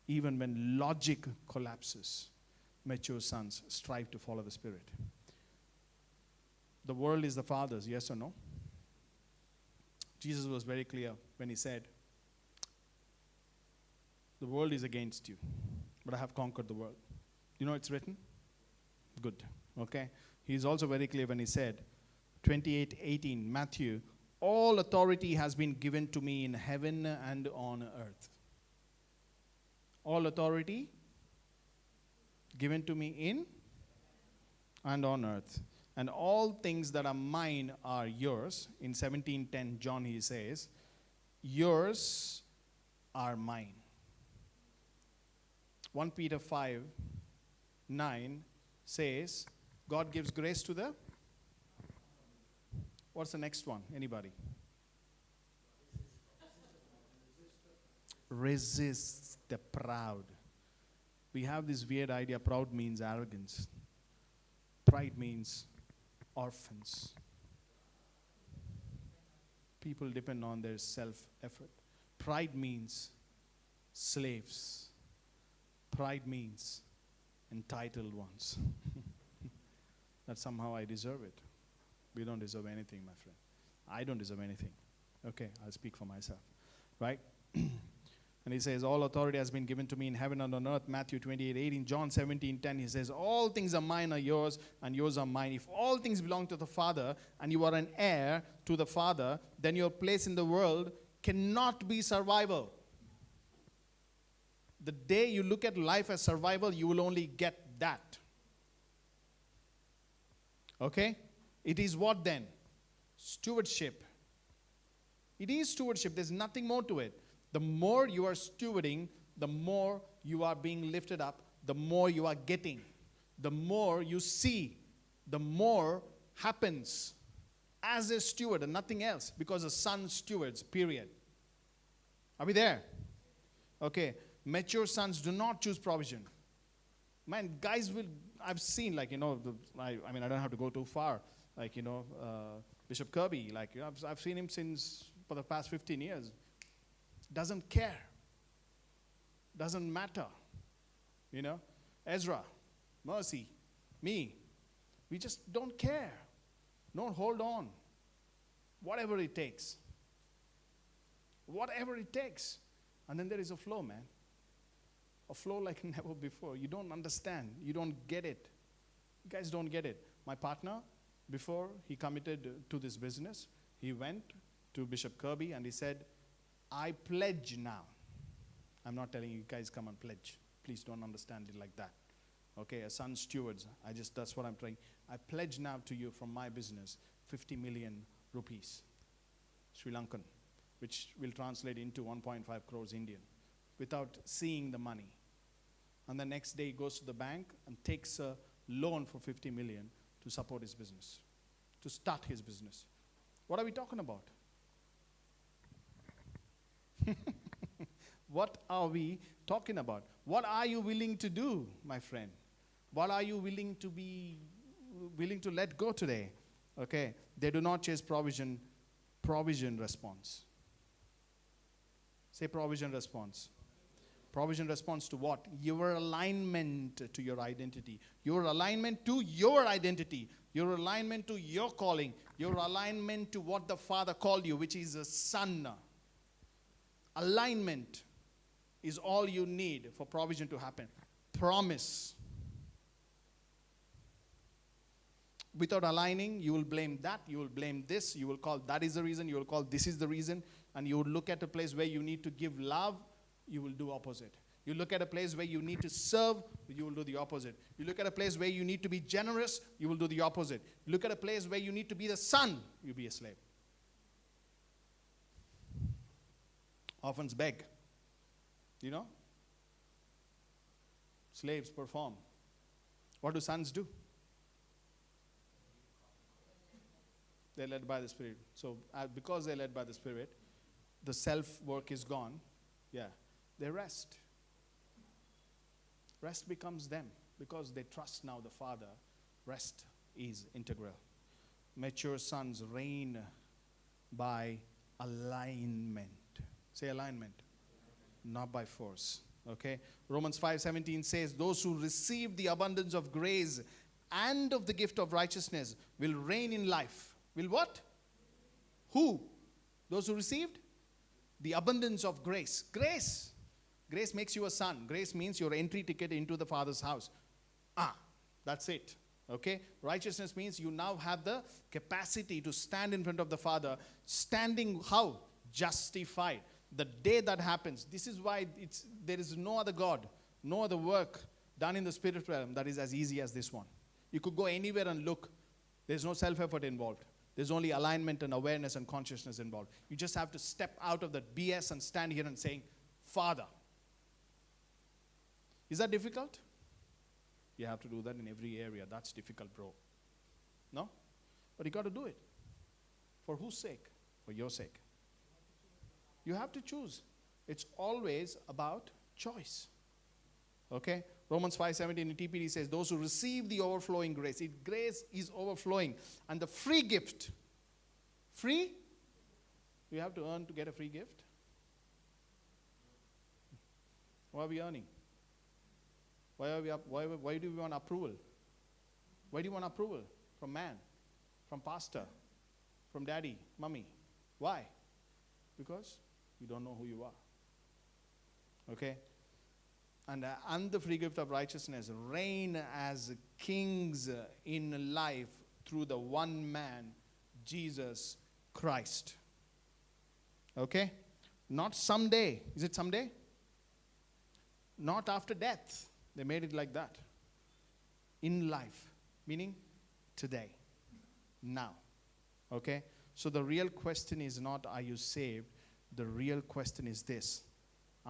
Even when logic collapses, mature sons strive to follow the Spirit. The world is the Father's, yes or no? Jesus was very clear when he said, the world is against you, but I have conquered the world. You know it's written? Good. Okay? He's also very clear when he said, 28:18, Matthew, all authority has been given to me in heaven and on earth. All authority given to me in and on earth. And all things that are mine are yours. In 17:10, John, he says, yours are mine. 1 Peter 5:9 says, God gives grace to the... What's the next one? Anybody? Resist the proud. We have this weird idea, proud means arrogance. Pride means orphans. People depend on their self-effort. Pride means slaves. Pride means entitled ones. That somehow I deserve it. We don't deserve anything, my friend. I don't deserve anything. Okay, I'll speak for myself. Right? And he says, all authority has been given to me in heaven and on earth. Matthew 28:18. John 17:10, he says, all things are mine are yours, and yours are mine. If all things belong to the Father, and you are an heir to the Father, then your place in the world cannot be survival. The day you look at life as survival, you will only get that. Okay? It is what then? Stewardship. It is stewardship. There's nothing more to it. The more you are stewarding, the more you are being lifted up, the more you are getting. The more you see, the more happens as a steward and nothing else, because a son stewards, period. Are we there? Okay. Mature sons do not choose provision. Man, guys will, I've seen, I don't have to go too far. Bishop Kirby, I've seen him for the past 15 years. Doesn't care. Doesn't matter. Ezra, Mercy, me. We just don't care. Don't hold on. Whatever it takes. Whatever it takes. And then there is a flow, man. A flow like never before. You don't understand. You don't get it. You guys don't get it. My partner, before he committed to this business, he went to Bishop Kirby and he said, I pledge now. I'm not telling you guys come and pledge. Please don't understand it like that. Okay, a son stewards. That's what I'm trying. I pledge now to you from my business, 50 million rupees, Sri Lankan, which will translate into 1.5 crores Indian, without seeing the money. And the next day he goes to the bank and takes a loan for 50 million to support his business, to start his business. What are we talking about? What are we talking about? What are you willing to do, my friend? What are you willing to let go today? Okay, they do not chase provision, provision response. Say provision response. Provision response to what? Your alignment to your identity. Your alignment to your identity. Your alignment to your calling. Your alignment to what the Father called you, which is a son. Alignment is all you need for provision to happen. Promise. Without aligning, you will blame that, you will blame this, you will call that is the reason, you will call this is the reason, and you will look at a place where you need to give love, you will do opposite. You look at a place where you need to serve, you will do the opposite. You look at a place where you need to be generous, you will do the opposite. You look at a place where you need to be the son, you'll be a slave. Orphans beg. You know? Slaves perform. What do sons do? They're led by the Spirit. So because they're led by the Spirit, the self-work is gone. Yeah. They rest. Rest becomes them. Because they trust now the Father, rest is integral. Mature sons reign by alignment. Say alignment. Not by force. Okay? Romans 5:17 says, those who receive the abundance of grace and of the gift of righteousness will reign in life. Will what? Who? Those who received the abundance of grace. Grace. Grace makes you a son. Grace means your entry ticket into the Father's house. That's it. Okay? Righteousness means you now have the capacity to stand in front of the Father. Standing how? Justified. The day that happens, this is why there is no other God, no other work done in the spirit realm that is as easy as this one. You could go anywhere and look. There's no self-effort involved. There's only alignment and awareness and consciousness involved. You just have to step out of that BS and stand here and saying, Father. Is that difficult? You have to do that in every area. That's difficult, bro. No? But you got to do it. For whose sake? For your sake. You have to choose. It's always about choice. Okay? Romans 5:17 in TPD says, those who receive the overflowing grace. Grace is overflowing. And the free gift. Free? You have to earn to get a free gift? Why are we earning? Why do we want approval? Why do you want approval? From man? From pastor? From daddy? Mommy? Why? Because you don't know who you are. Okay? And the free gift of righteousness reign as kings in life through the one man, Jesus Christ. Okay? Not someday. Is it someday? Not after death. They made it like that. In life. Meaning today. Now. Okay? So the real question is not, are you saved? The real question is this.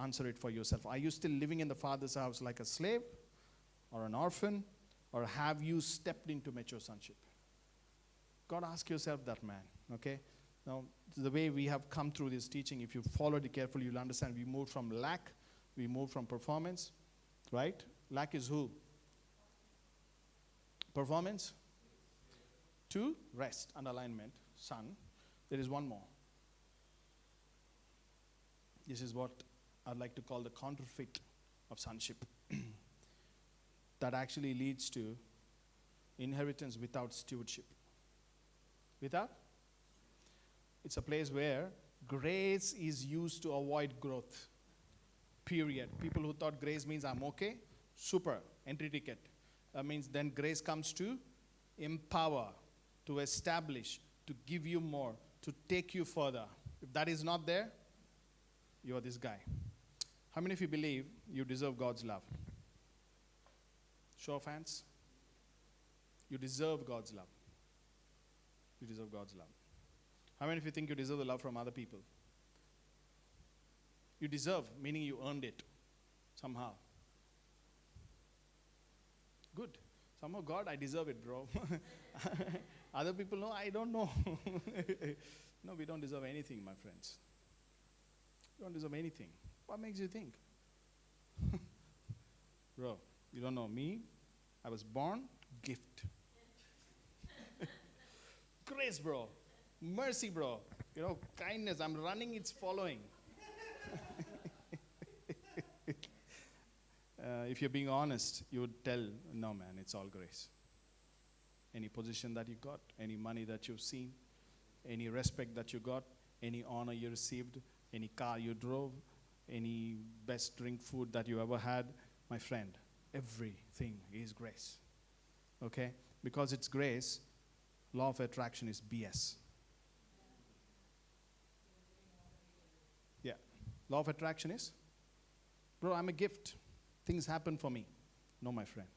Answer it for yourself. Are you still living in the Father's house like a slave or an orphan? Or have you stepped into mature sonship? God, ask yourself that, man. Okay? Now, the way we have come through this teaching, if you followed it carefully, you'll understand we moved from lack, we moved from performance, right? Lack is who? Performance. To rest and alignment, son. There is one more. This is what I'd like to call the counterfeit of sonship. That actually leads to inheritance without stewardship. Without? It's a place where grace is used to avoid growth. Period. People who thought grace means I'm okay, super, entry ticket. That means then grace comes to empower, to establish, to give you more, to take you further. If that is not there, you are this guy. How many of you believe you deserve God's love? Show of hands. You deserve God's love. You deserve God's love. How many of you think you deserve the love from other people? You deserve, meaning you earned it somehow. Good. Somehow, God, I deserve it, bro. Other people know, I don't know. No, we don't deserve anything, my friends. We don't deserve anything. What makes you think? Bro, you don't know me. I was born, gift. Grace, bro. Mercy, bro. Kindness. I'm running, it's following. If you're being honest, you would tell, no, man, it's all grace. Any position that you got, any money that you've seen, any respect that you got, any honor you received, any car you drove, any best drink food that you ever had, my friend, everything is grace. Okay? Because it's grace, law of attraction is BS. Yeah. Law of attraction is, bro, I'm a gift. Things happen for me. No, my friend.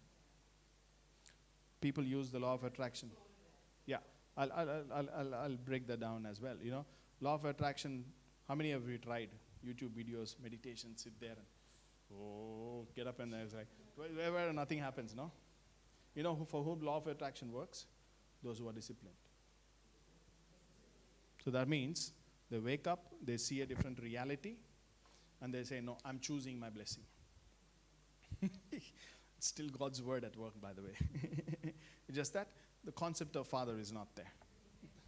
People use the law of attraction. Yeah. I'll break that down as well. Law of attraction, how many of you tried YouTube videos, meditation, sit there and get up and there's like, where nothing happens, no? For whom law of attraction works? Those who are disciplined. So that means they wake up, they see a different reality, and they say, no, I'm choosing my blessing. It's still God's word at work, by the way. It's just that the concept of Father is not there.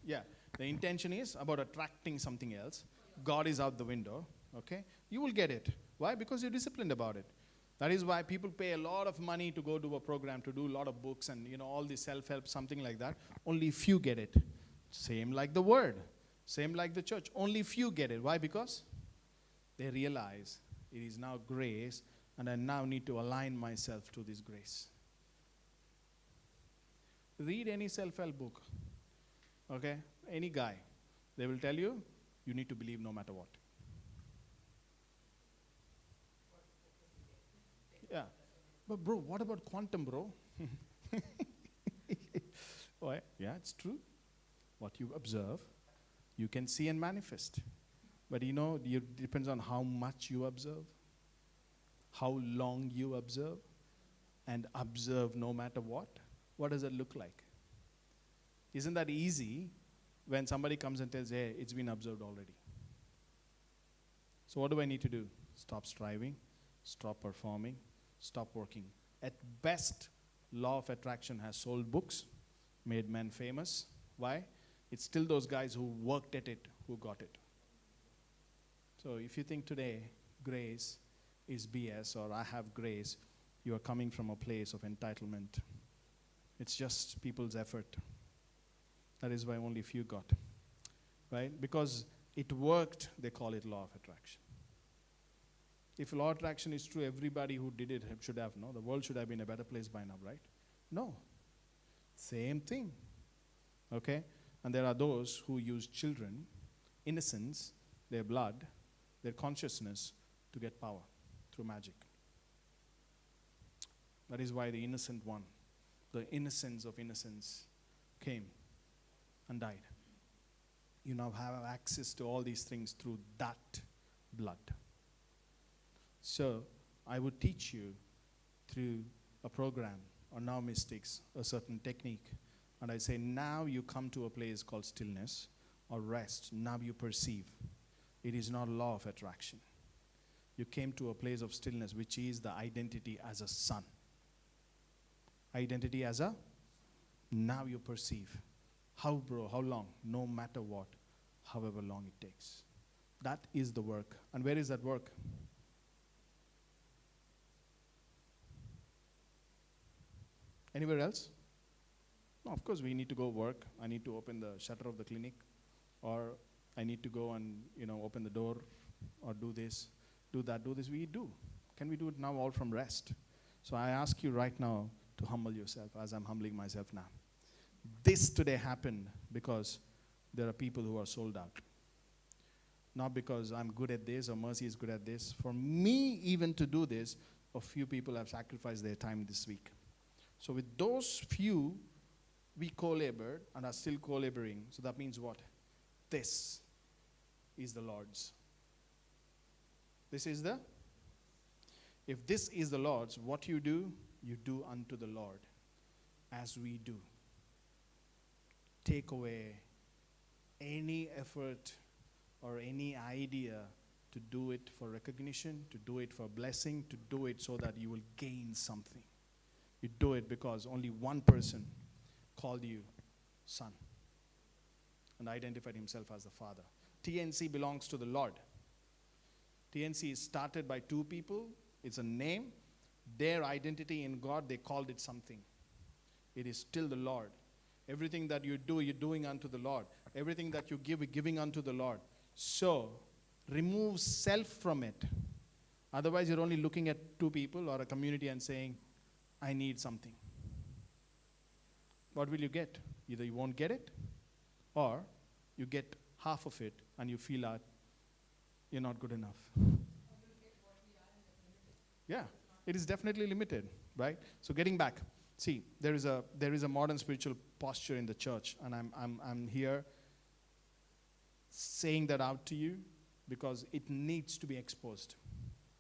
Yeah, the intention is about attracting something else. God is out the window, okay? You will get it. Why? Because you're disciplined about it. That is why people pay a lot of money to go do a program, to do a lot of books and, all the self-help, something like that. Only few get it. Same like the word. Same like the church. Only few get it. Why? Because they realize it is now grace and I now need to align myself to this grace. Read any self-help book. Okay? Any guy. They will tell you, you need to believe no matter what. Yeah. But bro, what about quantum, bro? Why? Yeah, it's true. What you observe, you can see and manifest. But it depends on how much you observe, how long you observe, and observe no matter what. What does it look like? Isn't that easy when somebody comes and tells, hey, it's been observed already? So what do I need to do? Stop striving, stop performing, stop working. At best, law of attraction has sold books, made men famous. Why? It's still those guys who worked at it who got it. So if you think today grace is BS or I have grace, you are coming from a place of entitlement. It's just people's effort. That is why only few got. Right? Because it worked, they call it law of attraction. If law of attraction is true, everybody who did it should have, no? The world should have been a better place by now, right? No. Same thing. Okay? And there are those who use children, innocence, their blood, their consciousness to get power through magic. That is why the innocent one, the innocence of innocence, came and died. You now have access to all these things through that blood. So I would teach you through a program on Now Mystics, a certain technique. And I say, now you come to a place called stillness or rest. Now you perceive. It is not law of attraction. You came to a place of stillness, which is the identity as a son. Identity as a, now you perceive. How, bro? How long? No matter what, however long it takes. That is the work. And where is that work? Anywhere else? No, of course we need to go work. I need to open the shutter of the clinic, or I need to go and open the door, or do this, do that, do this. We do. Can we do it now all from rest? So I ask you right now to humble yourself as I'm humbling myself now. This today happened because there are people who are sold out. Not because I'm good at this or Mercy is good at this. For me even to do this, a few people have sacrificed their time this week. So with those few, we co-labored and are still co-laboring. So that means what? this is the Lord's. If this is the Lord's, what you do unto the Lord, as we do. Take away any effort or any idea to do it for recognition, to do it for blessing, to do it so that you will gain something. You do it because only one person called you son and identified himself as the Father. TNC belongs to the Lord. TNC is started by two people. It's a name. Their identity in God, they called it something. It is still the Lord. Everything that you do, you're doing unto the Lord. Everything that you give, you're giving unto the Lord. So, remove self from it. Otherwise, you're only looking at two people or a community and saying, I need something. What will you get? Either you won't get it, or you get half of it and you feel that you're not good enough. Yeah, it is definitely limited, right? So getting back, see, there is a modern spiritual posture in the church, and I'm here saying that out to you because it needs to be exposed.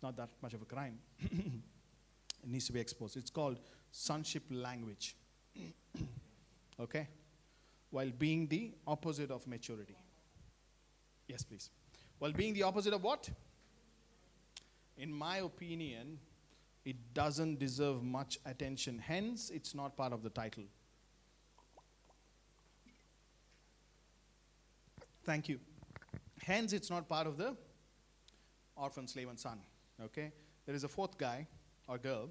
Not that much of a crime. It needs to be exposed. It's called sonship language. Okay? While being the opposite of maturity. Yes, please. While being the opposite of what? In my opinion, it doesn't deserve much attention. Hence, it's not part of the title. Thank you. Hence, it's not part of the orphan, slave, and son. Okay? There is a fourth guy or girl.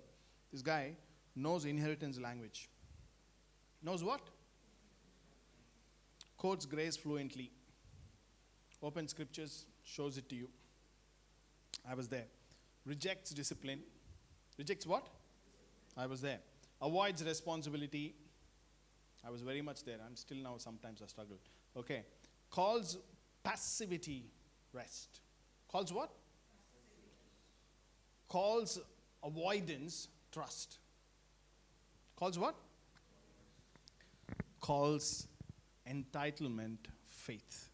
This guy knows inheritance language. Knows what? Quotes grace fluently. Open scriptures, shows it to you. I was there. Rejects discipline. Rejects what? I was there. Avoids responsibility. I was very much there. I'm still now, sometimes I struggle. Okay. Calls passivity rest. Calls what? Calls avoidance trust. Calls what? Calls entitlement faith.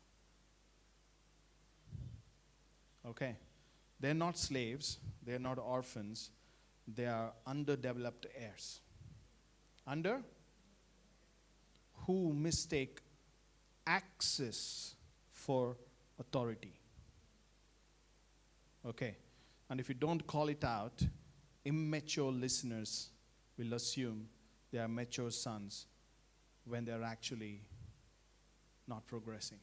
Okay. They're not slaves. They're not orphans. They are underdeveloped heirs. Under? Who mistake access for authority. Okay. And if you don't call it out, immature listeners will assume they are mature sons when they're actually not progressing,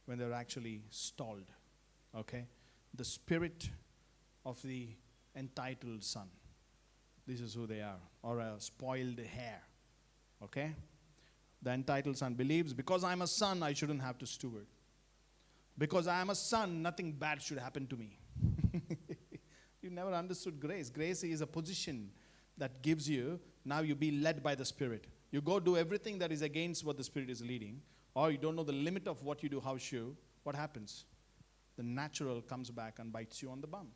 when they're actually stalled. Okay? The spirit of the entitled son. This is who they are. Or a spoiled heir. Okay? The entitled son believes, because I'm a son, I shouldn't have to steward. Because I am a son, nothing bad should happen to me. You never understood grace. Grace is a position that gives you, now you be led by the Spirit. You go do everything that is against what the Spirit is leading, or you don't know the limit of what you do, how you, what happens? The natural comes back and bites you on the bum.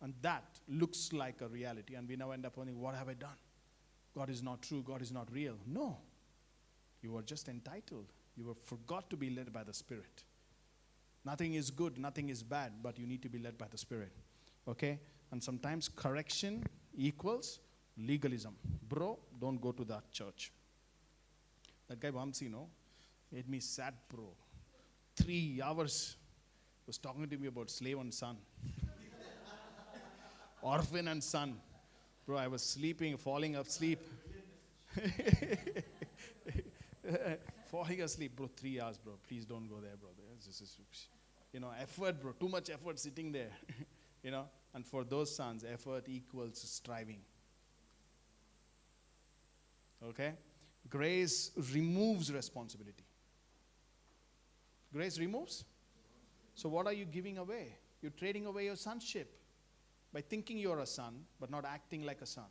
And that looks like a reality. And we now end up wondering, what have I done? God is not true. God is not real. No. You were just entitled. You were forgot to be led by the Spirit. Nothing is good. Nothing is bad. But you need to be led by the Spirit. Okay? And sometimes correction equals legalism. Bro, don't go to that church. That guy Vamsi, made me sad, bro. 3 hours was talking to me about slave and son. Orphan and son. Bro, I was sleeping, falling asleep. Falling asleep, bro, 3 hours, bro. Please don't go there, bro. This is, effort, bro. Too much effort sitting there. And for those sons, effort equals striving. Okay? Grace removes responsibility. Grace removes? So what are you giving away? You're trading away your sonship by thinking you're a son, but not acting like a son.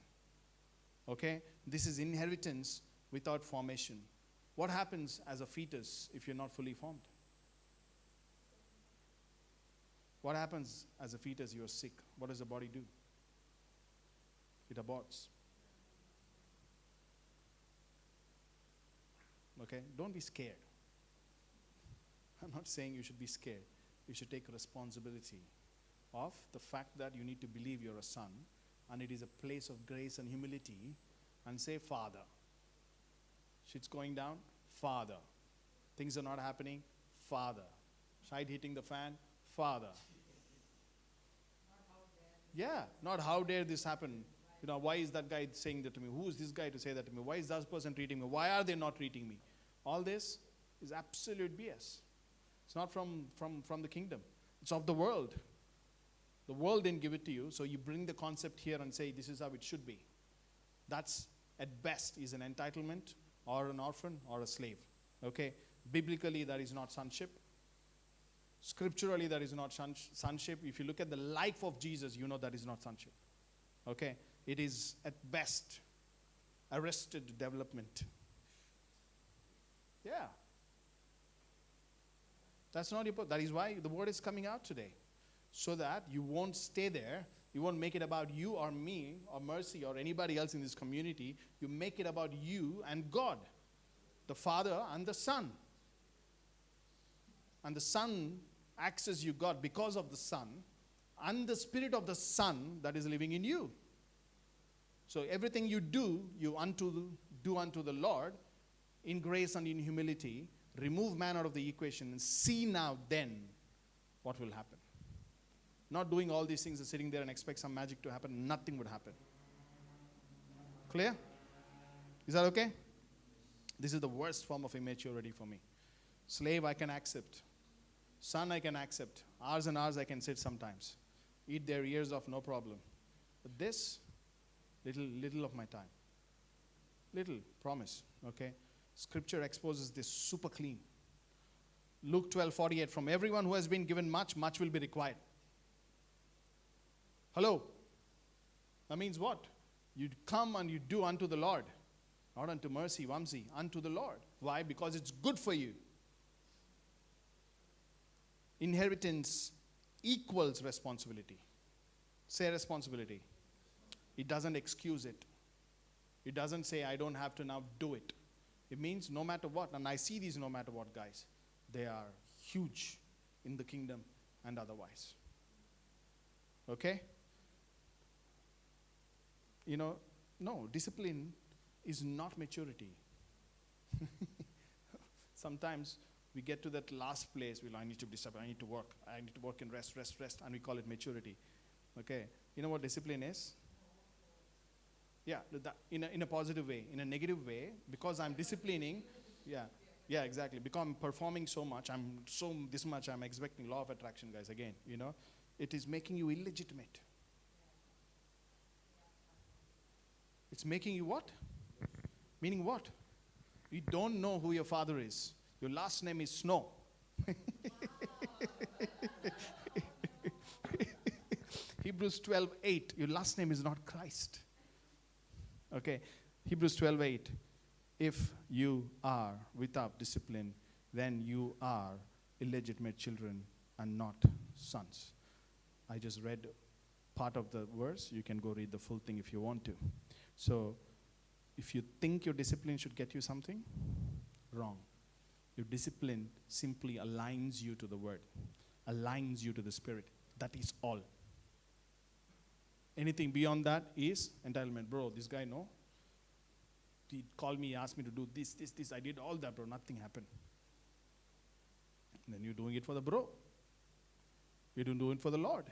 Okay? This is inheritance without formation. What happens as a fetus if you're not fully formed? What happens as a fetus? You're sick. What does the body do? It aborts. Okay? Don't be scared. I'm not saying you should be scared. You should take responsibility of the fact that you need to believe you're a son, and it is a place of grace and humility, and say, Father. Shit's going down, Father. Things are not happening, Father. Shite hitting the fan, Father. Yeah, not how dare this happen. Why is that guy saying that to me? Who is this guy to say that to me? Why is that person treating me? Why are they not treating me? All this is absolute BS. It's not from the kingdom. It's of the world. The world didn't give it to you, so you bring the concept here and say, this is how it should be. That's, at best, is an entitlement or an orphan or a slave. Okay? Biblically, that is not sonship. Scripturally, that is not sonship. If you look at the life of Jesus, you know that is not sonship. Okay? It is, at best, arrested development. Yeah. That's not important. That is why the word is coming out today. So that you won't stay there. You won't make it about you or me or Mercy or anybody else in this community. You make it about you and God. The Father and the Son. And the Son acts as you God because of the Son and the Spirit of the Son that is living in you. So everything you do, you do unto the Lord in grace and in humility. Remove man out of the equation and see now then what will happen. Not doing all these things and sitting there and expect some magic to happen. Nothing would happen. Clear? Is that okay? This is the worst form of immaturity for me. Slave I can accept. Son I can accept. Hours and hours I can sit sometimes. Eat their ears off, no problem. But this, little of my time. Little, promise. Okay? Scripture exposes this super clean. Luke 12:48, from everyone who has been given much, much will be required. Hello? That means what? You come and you do unto the Lord. Not unto Mercy, Vamsi, unto the Lord. Why? Because it's good for you. Inheritance equals responsibility. Say responsibility. It doesn't excuse it. It doesn't say I don't have to now do it. It means no matter what, and I see these no matter what guys, they are huge in the kingdom and otherwise. Okay? No, discipline is not maturity. Sometimes we get to that last place, I need to be disciplined, I need to work and rest, and we call it maturity. Okay? You know what discipline is? Yeah, in a positive way. In a negative way, because I'm disciplining, yeah, exactly. Because I'm performing so much, I'm expecting law of attraction, guys, again, it is making you illegitimate. It's making you what? Meaning what? You don't know who your father is. Your last name is Snow. Hebrews 12:8. Your last name is not Christ. Okay. Hebrews 12:8. If you are without discipline, then you are illegitimate children and not sons. I just read part of the verse. You can go read the full thing if you want to. So, if you think your discipline should get you something, wrong. Your discipline simply aligns you to the word, aligns you to the Spirit. That is all. Anything beyond that is entitlement. Bro, this guy, no. He called me, asked me to do this. I did all that, bro. Nothing happened. And then you're doing it for the bro. You don't do it for the Lord.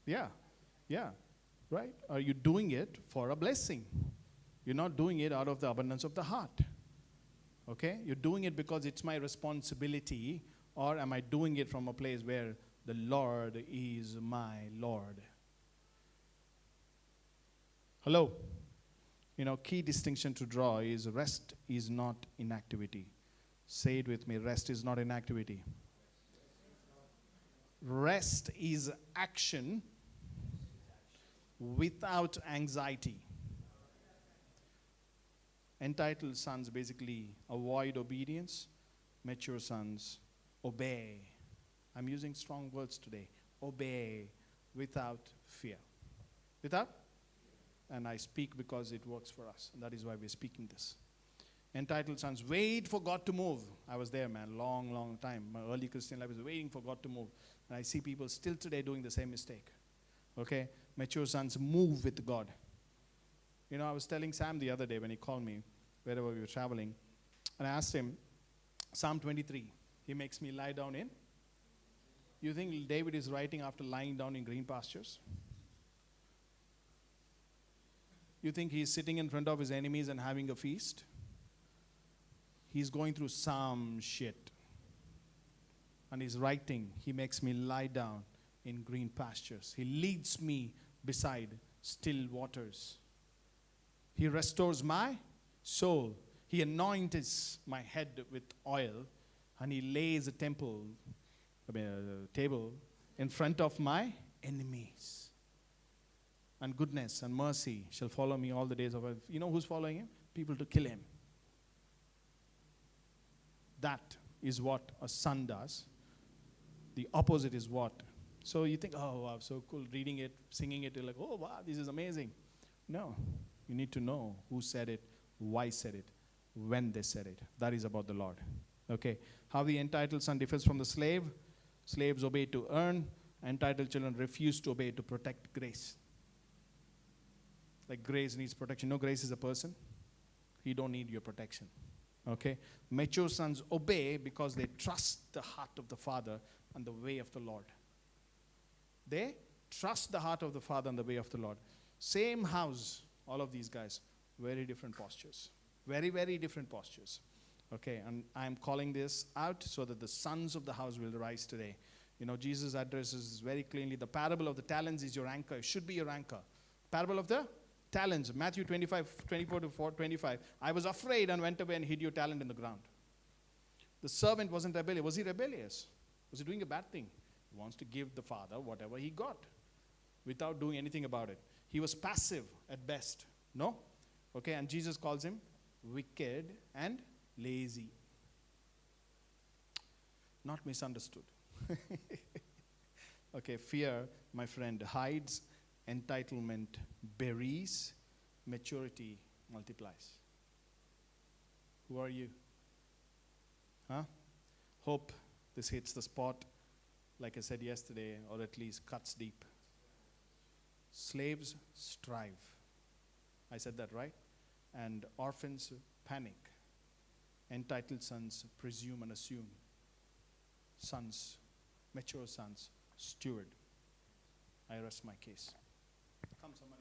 Yeah, right? Are you doing it for a blessing? You're not doing it out of the abundance of the heart. Okay? You're doing it because it's my responsibility, or am I doing it from a place where the Lord is my Lord? Hello? Key distinction to draw is rest is not inactivity. Say it with me, rest is not inactivity. Rest is action without anxiety. Entitled sons basically avoid obedience. Mature sons obey. I'm using strong words today. Obey without fear. Without? And I speak because it works for us. And that is why we're speaking this. Entitled sons wait for God to move. I was there, man, long time. My early Christian life was waiting for God to move. And I see people still today doing the same mistake. Okay? Mature sons move with God. You know, I was telling Sam the other day when he called me, wherever we were traveling, and I asked him, Psalm 23, he makes me lie down in. You think David is writing after lying down in green pastures? You think he's sitting in front of his enemies and having a feast? He's going through some shit. And he's writing, he makes me lie down in green pastures. He leads me beside still waters. He restores my soul. He anoints my head with oil, and he lays a table in front of my enemies. And goodness and mercy shall follow me all the days of life. You know who's following him? People to kill him. That is what a son does. The opposite is what? So you think, oh, wow, so cool, reading it, singing it, you're like, oh, wow, this is amazing. No, you need to know who said it, why said it, when they said it. That is about the Lord. Okay, how the entitled son differs from the slave. Slaves obey to earn. Entitled children refuse to obey to protect grace. Like grace needs protection. No, grace is a person. He don't need your protection. Okay? Mature sons obey because they trust the heart of the Father and the way of the Lord. They trust the heart of the Father and the way of the Lord. Same house, all of these guys, very different postures. Very, very different postures. Okay, and I'm calling this out so that the sons of the house will rise today. You know, Jesus addresses very clearly the parable of the talents is your anchor. It should be your anchor. Parable of the talents, Matthew 24-25. I was afraid and went away and hid your talent in the ground. The servant wasn't rebellious. Was he rebellious? Was he doing a bad thing? He wants to give the father whatever he got without doing anything about it. He was passive at best. No? Okay, and Jesus calls him wicked and lazy. Not misunderstood. Okay, fear, my friend, hides. Entitlement buries. Maturity multiplies. Who are you? Huh? Hope this hits the spot, like I said yesterday, or at least cuts deep. Slaves strive. I said that right? And orphans panic. Entitled sons presume and assume. Sons, mature sons, steward. I rest my case. Come, somebody.